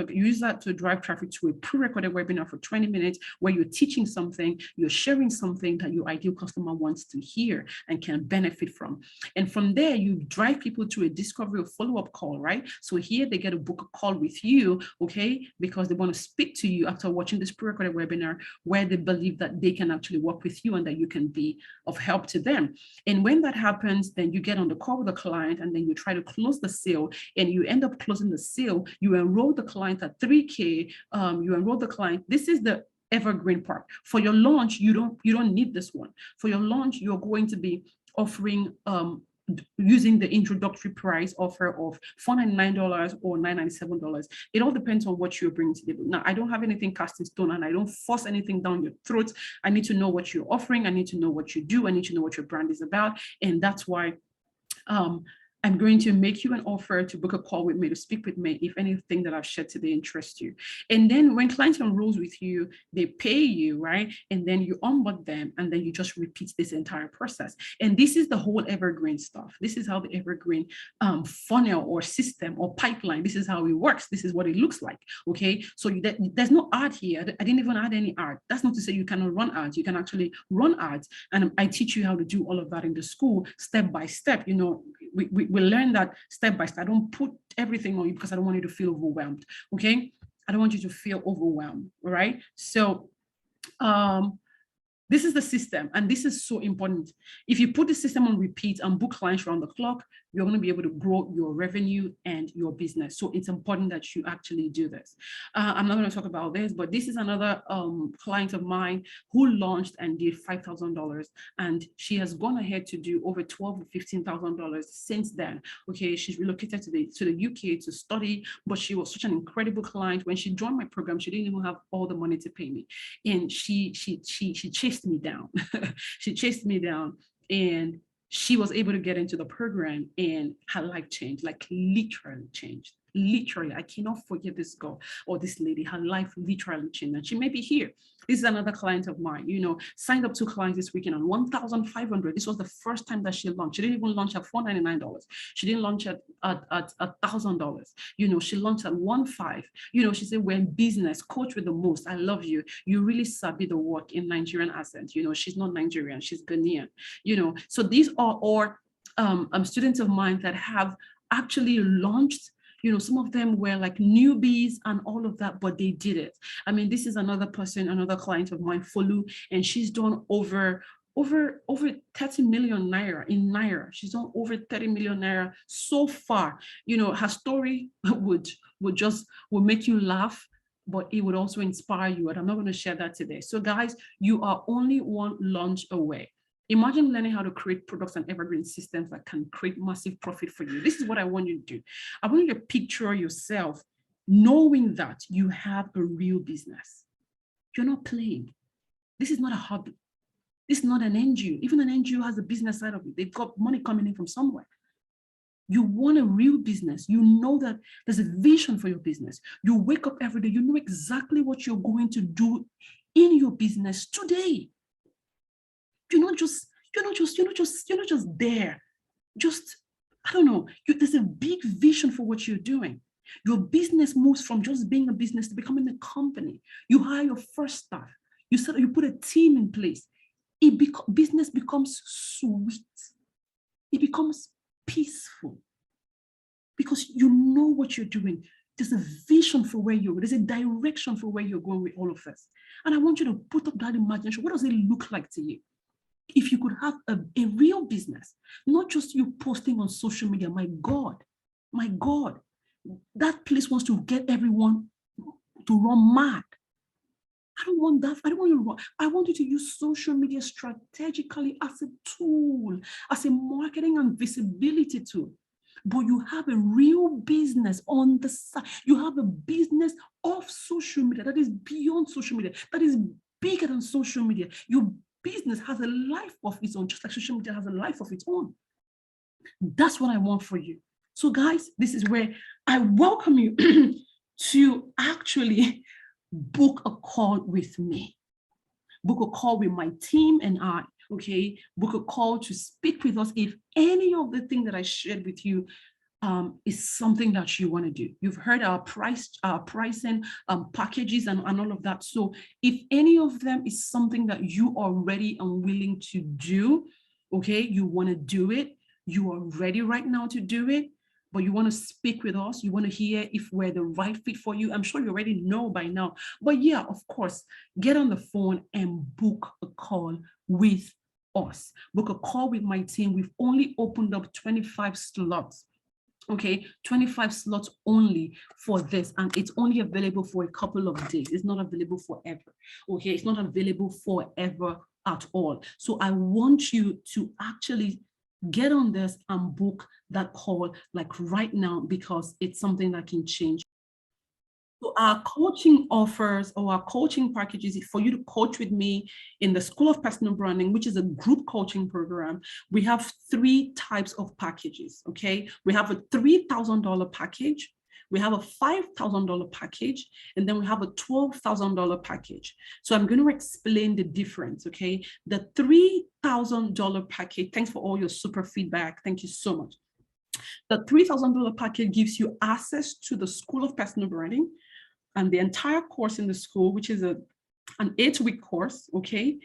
use that to drive traffic to a pre-recorded webinar for 20 minutes where you're teaching something, you're sharing something that your ideal customer wants to hear and can benefit from. And from there, you drive people to a discovery or follow-up call, right? So here they get to book a call with you, okay? Because they want to speak to you after watching this pre-recorded webinar where they believe that they can actually work with you and that you can be of help to them. And when that happens, then you get on the call with the client and then you try to close the sale, and you end up closing the sale. You enroll the client at 3K. You enroll the client. This is the evergreen part. For your launch, you don't need this one. For your launch, you're going to be offering using the introductory price offer of $499 or $997. It all depends on what you're bringing to the table. Now, I don't have anything cast in stone and I don't force anything down your throat. I need to know what you're offering. I need to know what you do. I need to know what your brand is about. And that's why I'm going to make you an offer to book a call with me, to speak with me if anything that I've shared today interests you. And then when clients enroll with you, they pay you, right? And then you onboard them, and then you just repeat this entire process. And this is the whole evergreen stuff. This is how the evergreen funnel or system or pipeline, this is how it works. This is what it looks like, okay? So there's no ad here. I didn't even add any ad. That's not to say you cannot run ads. You can actually run ads. And I teach you how to do all of that in the school, step by step. You know, we learn that step by step. I don't put everything on you because I don't want you to feel overwhelmed, okay? I don't want you to feel overwhelmed, all right? So this is the system, and this is so important. If you put the system on repeat and book clients around the clock, you're going to be able to grow your revenue and your business. So it's important that you actually do this. I'm not going to talk about this, but this is another client of mine who launched and did $5,000, and she has gone ahead to do over $12,000 to $15,000 since then. Okay, she's relocated to the UK to study, but she was such an incredible client. When she joined my program, she didn't even have all the money to pay me, and she chased me down. She chased me down, and she was able to get into the program, and her life changed, like literally changed. Literally, I cannot forget this girl or this lady. Her life literally changed, and she may be here. This is another client of mine, you know, signed up 2 clients this weekend on $1,500. This was the first time that she launched. She didn't even launch at $499. She didn't launch at $1,000. You know, she launched at 1.5. You know, she said, we're in business, coach with the most. I love you. You really sabi the work in Nigerian accent. You know, she's not Nigerian, she's Ghanaian. You know, so these are all students of mine that have actually launched. You know, some of them were like newbies and all of that, but they did it. I mean, this is another person, another client of mine, Folu, and she's done over 30 million naira in naira. She's done over 30 million naira so far. You know, her story would make you laugh, but it would also inspire you. And I'm not going to share that today. So guys, you are only one launch away. Imagine learning how to create products and evergreen systems that can create massive profit for you. This is what I want you to do. I want you to picture yourself knowing that you have a real business. You're not playing. This is not a hobby. This is not an NGO. Even an NGO has a business side of it. They've got money coming in from somewhere. You want a real business. You know that there's a vision for your business. You wake up every day. You know exactly what you're going to do in your business today. You're not just there. Just, I don't know, there's a big vision for what you're doing. Your business moves from just being a business to becoming a company. You hire your first staff. You put a team in place. Business becomes sweet. It becomes peaceful because you know what you're doing. There's a vision for where you're going. There's a direction for where you're going with all of this. And I want you to put up that imagination. What does it look like to you? If you could have a real business, not just you posting on social media, my God, that place wants to get everyone to run mad. I don't want that. I don't want you to run. I want you to use social media strategically as a tool, as a marketing and visibility tool. But you have a real business on the side. You have a business of social media that is beyond social media, that is bigger than social media. Your business has a life of its own, just like social media has a life of its own. That's what I want for you. So guys, this is where I welcome you to actually book a call with me. Book a call with my team and I, okay? Book a call to speak with us if any of the things that I shared with you is something that you want to do. You've heard our pricing packages and all of that. So if any of them is something that you are ready and willing to do, okay, you want to do it, you are ready right now to do it, but you want to speak with us, you want to hear if we're the right fit for you. I'm sure you already know by now. But yeah, of course, get on the phone and book a call with us. Book a call with my team. We've only opened up 25 slots. Okay, 25 slots only for this, and it's only available for a couple of days. It's not available forever. Okay, it's not available forever at all. So I want you to actually get on this and book that call like right now, because it's something that can change. So our coaching offers or our coaching packages is for you to coach with me in the School of Personal Branding, which is a group coaching program. We have 3 types of packages, okay? We have a $3,000 package, we have a $5,000 package, and then we have a $12,000 package. So I'm going to explain the difference, okay? The $3,000 package, thanks for all your super feedback. Thank you so much. The $3,000 package gives you access to the School of Personal Branding and the entire course in the school, which is an 8-week course, okay?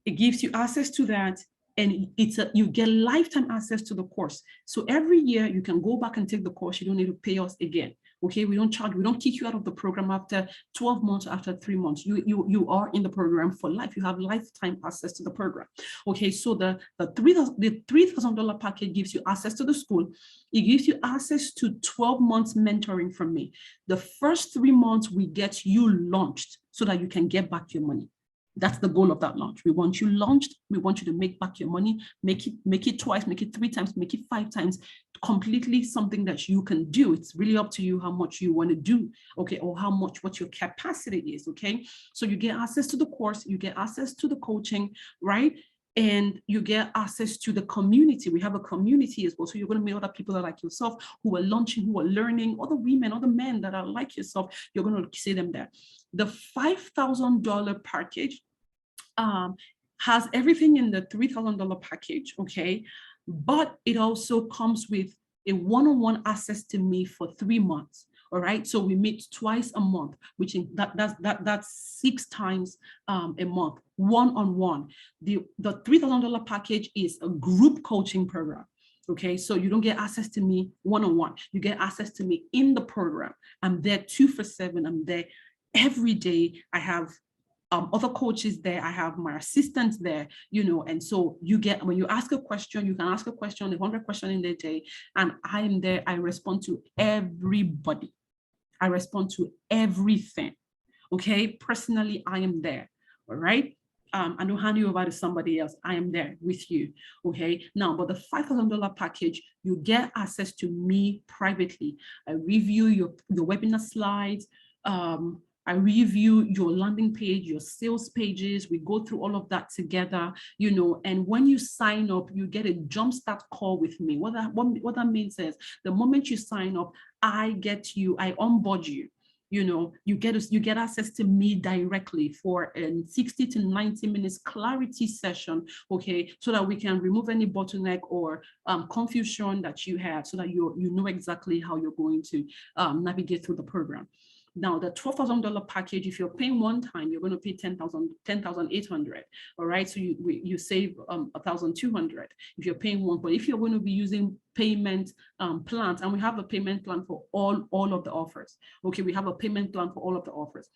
It gives you access to that, and you get lifetime access to the course. So every year you can go back and take the course. You don't need to pay us again. Okay, we don't kick you out of the program after 12 months, after 3 months. You are in the program for life. You have lifetime access to the program. Okay, so the $3,000 package gives you access to the school. It gives you access to 12 months mentoring from me. The first 3 months we get you launched so that you can get back your money. That's the goal of that launch. We want you launched. We want you to make back your money, make it twice, make it 3 times, make it 5 times, completely something that you can do. It's really up to you how much you want to do, okay, or what your capacity is, okay? So you get access to the course, you get access to the coaching, right? And you get access to the community. We have a community as well. So you're going to meet other people that are like yourself, who are launching, who are learning, other women, other men that are like yourself. You're going to see them there. The $5,000 package has everything in the $3,000 package, okay? But it also comes with a one-on-one access to me for 3 months. All right, so we meet twice a month, which is that's 6 times a month, one-on-one. The $3,000 package is a group coaching program. Okay, so you don't get access to me one-on-one. You get access to me in the program. I'm there 2/7. I'm there every day. I have other coaches there. I have my assistants there, you know, and so you get, when you ask a question, you can ask a question, 100 questions in the day, and I am there. I respond to everybody. I respond to everything. Okay, personally, I am there. All right. I don't hand you over to somebody else. I am there with you. Okay. Now, but the $5,000 package, you get access to me privately. I review your webinar slides. I review your landing page, your sales pages. We go through all of that together, you know, and when you sign up, you get a jumpstart call with me. What that means is the moment you sign up, I onboard you. You know, you get access to me directly for a 60 to 90 minutes clarity session, okay, so that we can remove any bottleneck or confusion that you have, so that you know exactly how you're going to navigate through the program. Now, the $12,000 package, if you're paying one time, you're going to pay $10,800. All right, so you save $1,200 if you're paying one. But if you're going to be using payment plans, and we have a payment plan for all of the offers. Okay, we have a payment plan for all of the offers.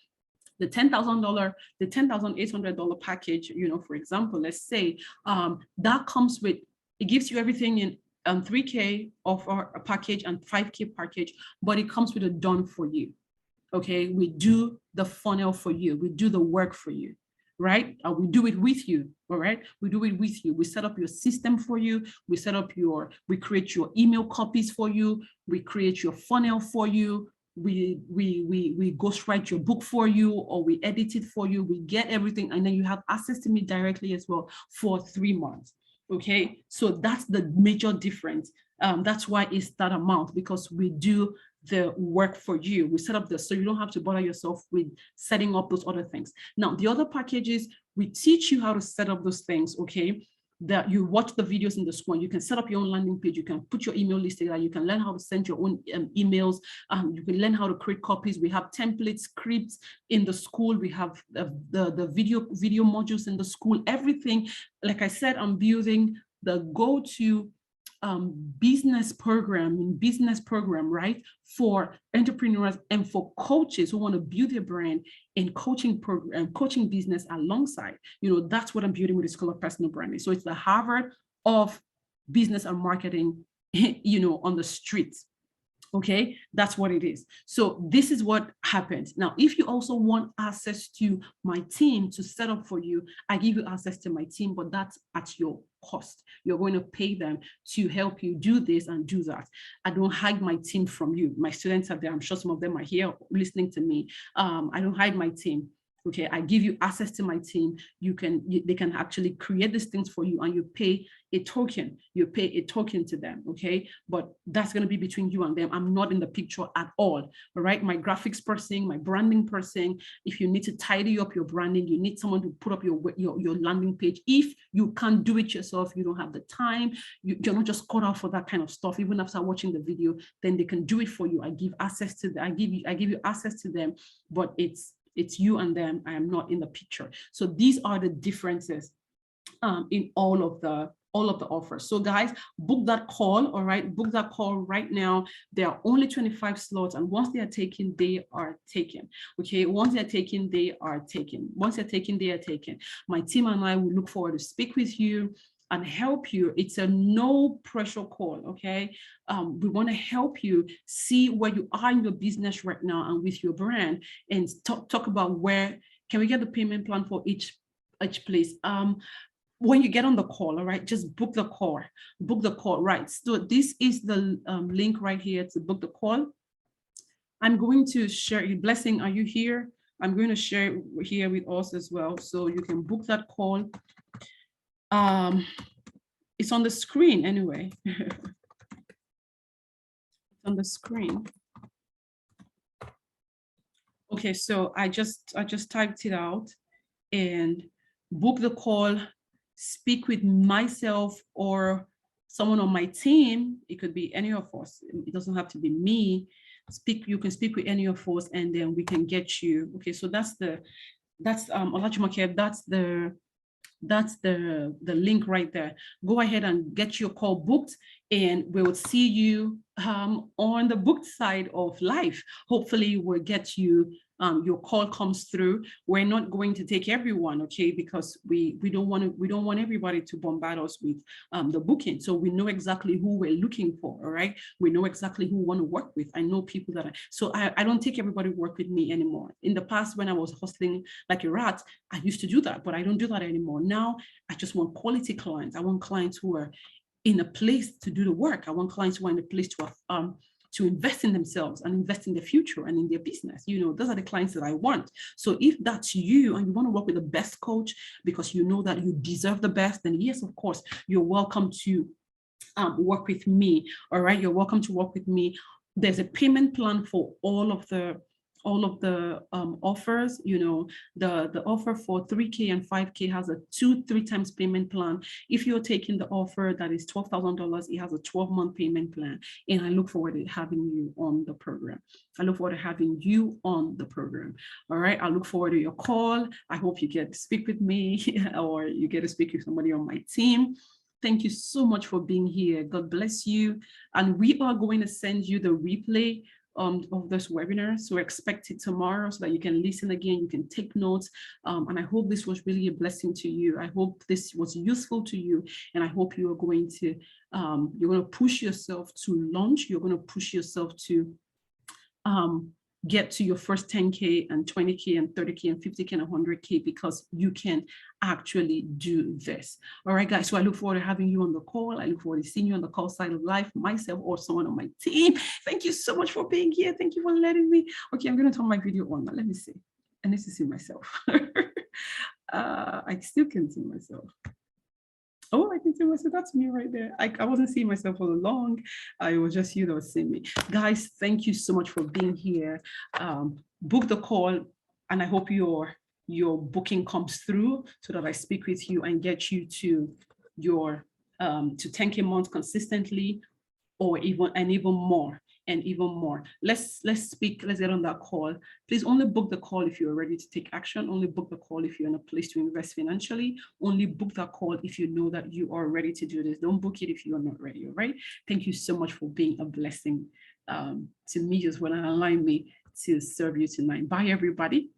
The $10,800 package, you know, for example, let's say that comes with, it gives you everything in 3K offer a package and 5K package, but it comes with a done for you. Okay, we do the funnel for you. We do the work for you, right? We do it with you, all right? We do it with you. We set up your system for you. We create your email copies for you. We create your funnel for you. We ghostwrite your book for you, or we edit it for you. We get everything, and then you have access to me directly as well for 3 months. Okay, so that's the major difference. That's why it's that amount, because we do the work for you. We set up this so you don't have to bother yourself with setting up those other things. Now, the other packages, we teach you how to set up those things, okay? That you watch the videos in the school, you can set up your own landing page, you can put your email list together, you can learn how to send your own emails, you can learn how to create copies. We have templates, scripts in the school, we have the video modules in the school, everything. Like I said, I'm building the go-to business program, right, for entrepreneurs and for coaches who want to build their brand in coaching program, coaching business alongside. That's what I'm building with the School of Personal Branding. So it's the Harvard of business and marketing, on the streets. Okay, that's what it is. So this is what happens. Now, if you also want access to my team to set up for you, I give you access to my team, but that's at your cost. You're going to pay them to help you do this and do that. I don't hide my team from you. My students are there. I'm sure some of them are here listening to me. I don't hide my team. Okay, I give you access to my team. They can actually create these things for you, and you pay a token. You pay a token to them, okay? But that's going to be between you and them. I'm not in the picture at all right? My graphics person, my branding person. If you need to tidy up your branding, you need someone to put up your landing page. If you can't do it yourself, you don't have the time, you're not just cut out for that kind of stuff. Even after watching the video, then they can do it for you. I give access to them. I give you access to them, but it's you and them. I am not in the picture. So these are the differences in all of the offers. So guys, book that call. All right, book that call right now. There are only 25 slots, and once they are taken, they are taken. Okay, once they're taken, they are taken. Once they're taken, they are taken. My team and I will look forward to speak with you and help you. It's a no pressure call, okay? We want to help you see where you are in your business right now and with your brand, and talk about where can we get the payment plan for each place. When you get on the call, all right, just book the call, right? So this is the link right here to book the call. I'm going to share it. Blessing, are you here? I'm going to share it here with us as well, so you can book that call. It's on the screen anyway. It's on the screen. Okay, so I just typed it out, and book the call. Speak with myself or someone on my team. It could be any of us. It doesn't have to be me. You can speak with any of us, and then we can get you. Okay, so that's Olajumake, that's the link right there. Go ahead and get your call booked, and we'll see you on the booked side of life. Hopefully we'll get you, your call comes through. We're not going to take everyone, okay, because we don't want everybody to bombard us with the booking. So we know exactly who we're looking for, all right? We know exactly who we want to work with. I know people that so I don't take everybody to work with me anymore. In the past, when I was hustling like a rat, I used to do that, but I don't do that anymore. Now I just want quality clients. I want clients who are in a place to do the work. I want clients who are in a place to invest in themselves and invest in the future and in their business. Those are the clients that I want. So if that's you and you want to work with the best coach because you know that you deserve the best, then yes, of course, you're welcome to work with me. All right, you're welcome to work with me. There's a payment plan for all of the offers. The offer for 3K and 5K has a 2-3 times payment plan. If you're taking the offer that is $12,000, it has a 12-month payment plan. And I look forward to having you on the program. All right, I look forward to your call. I hope you get to speak with me or you get to speak with somebody on my team. Thank you so much for being here. God bless you. And we are going to send you the replay of this webinar. So expect it tomorrow so that you can listen again, you can take notes. And I hope this was really a blessing to you. I hope this was useful to you. And I hope you are going to, push yourself to launch. You're going to push yourself to get to your first 10K and 20K and 30K and 50K and 100K, because you can actually do this. All right, guys. So I look forward to having you on the call. I look forward to seeing you on the call side of life, myself or someone on my team. Thank you so much for being here. Thank you for letting me. Okay, I'm going to turn my video on. Let me see. I need to see myself. I still can see myself. Oh, I can see myself. That's me right there. I wasn't seeing myself all along. It was just you that was seeing me. Guys, thank you so much for being here. Book the call, and I hope your booking comes through so that I speak with you and get you to your to 10K months consistently, or even more. And even more. Let's speak. Let's get on that call. Please only book the call if you're ready to take action. Only book the call if you're in a place to invest financially. Only book that call if you know that you are ready to do this. Don't book it if you are not ready. All right. Thank you so much for being a blessing to me as well, and allowing me to serve you tonight. Bye, everybody.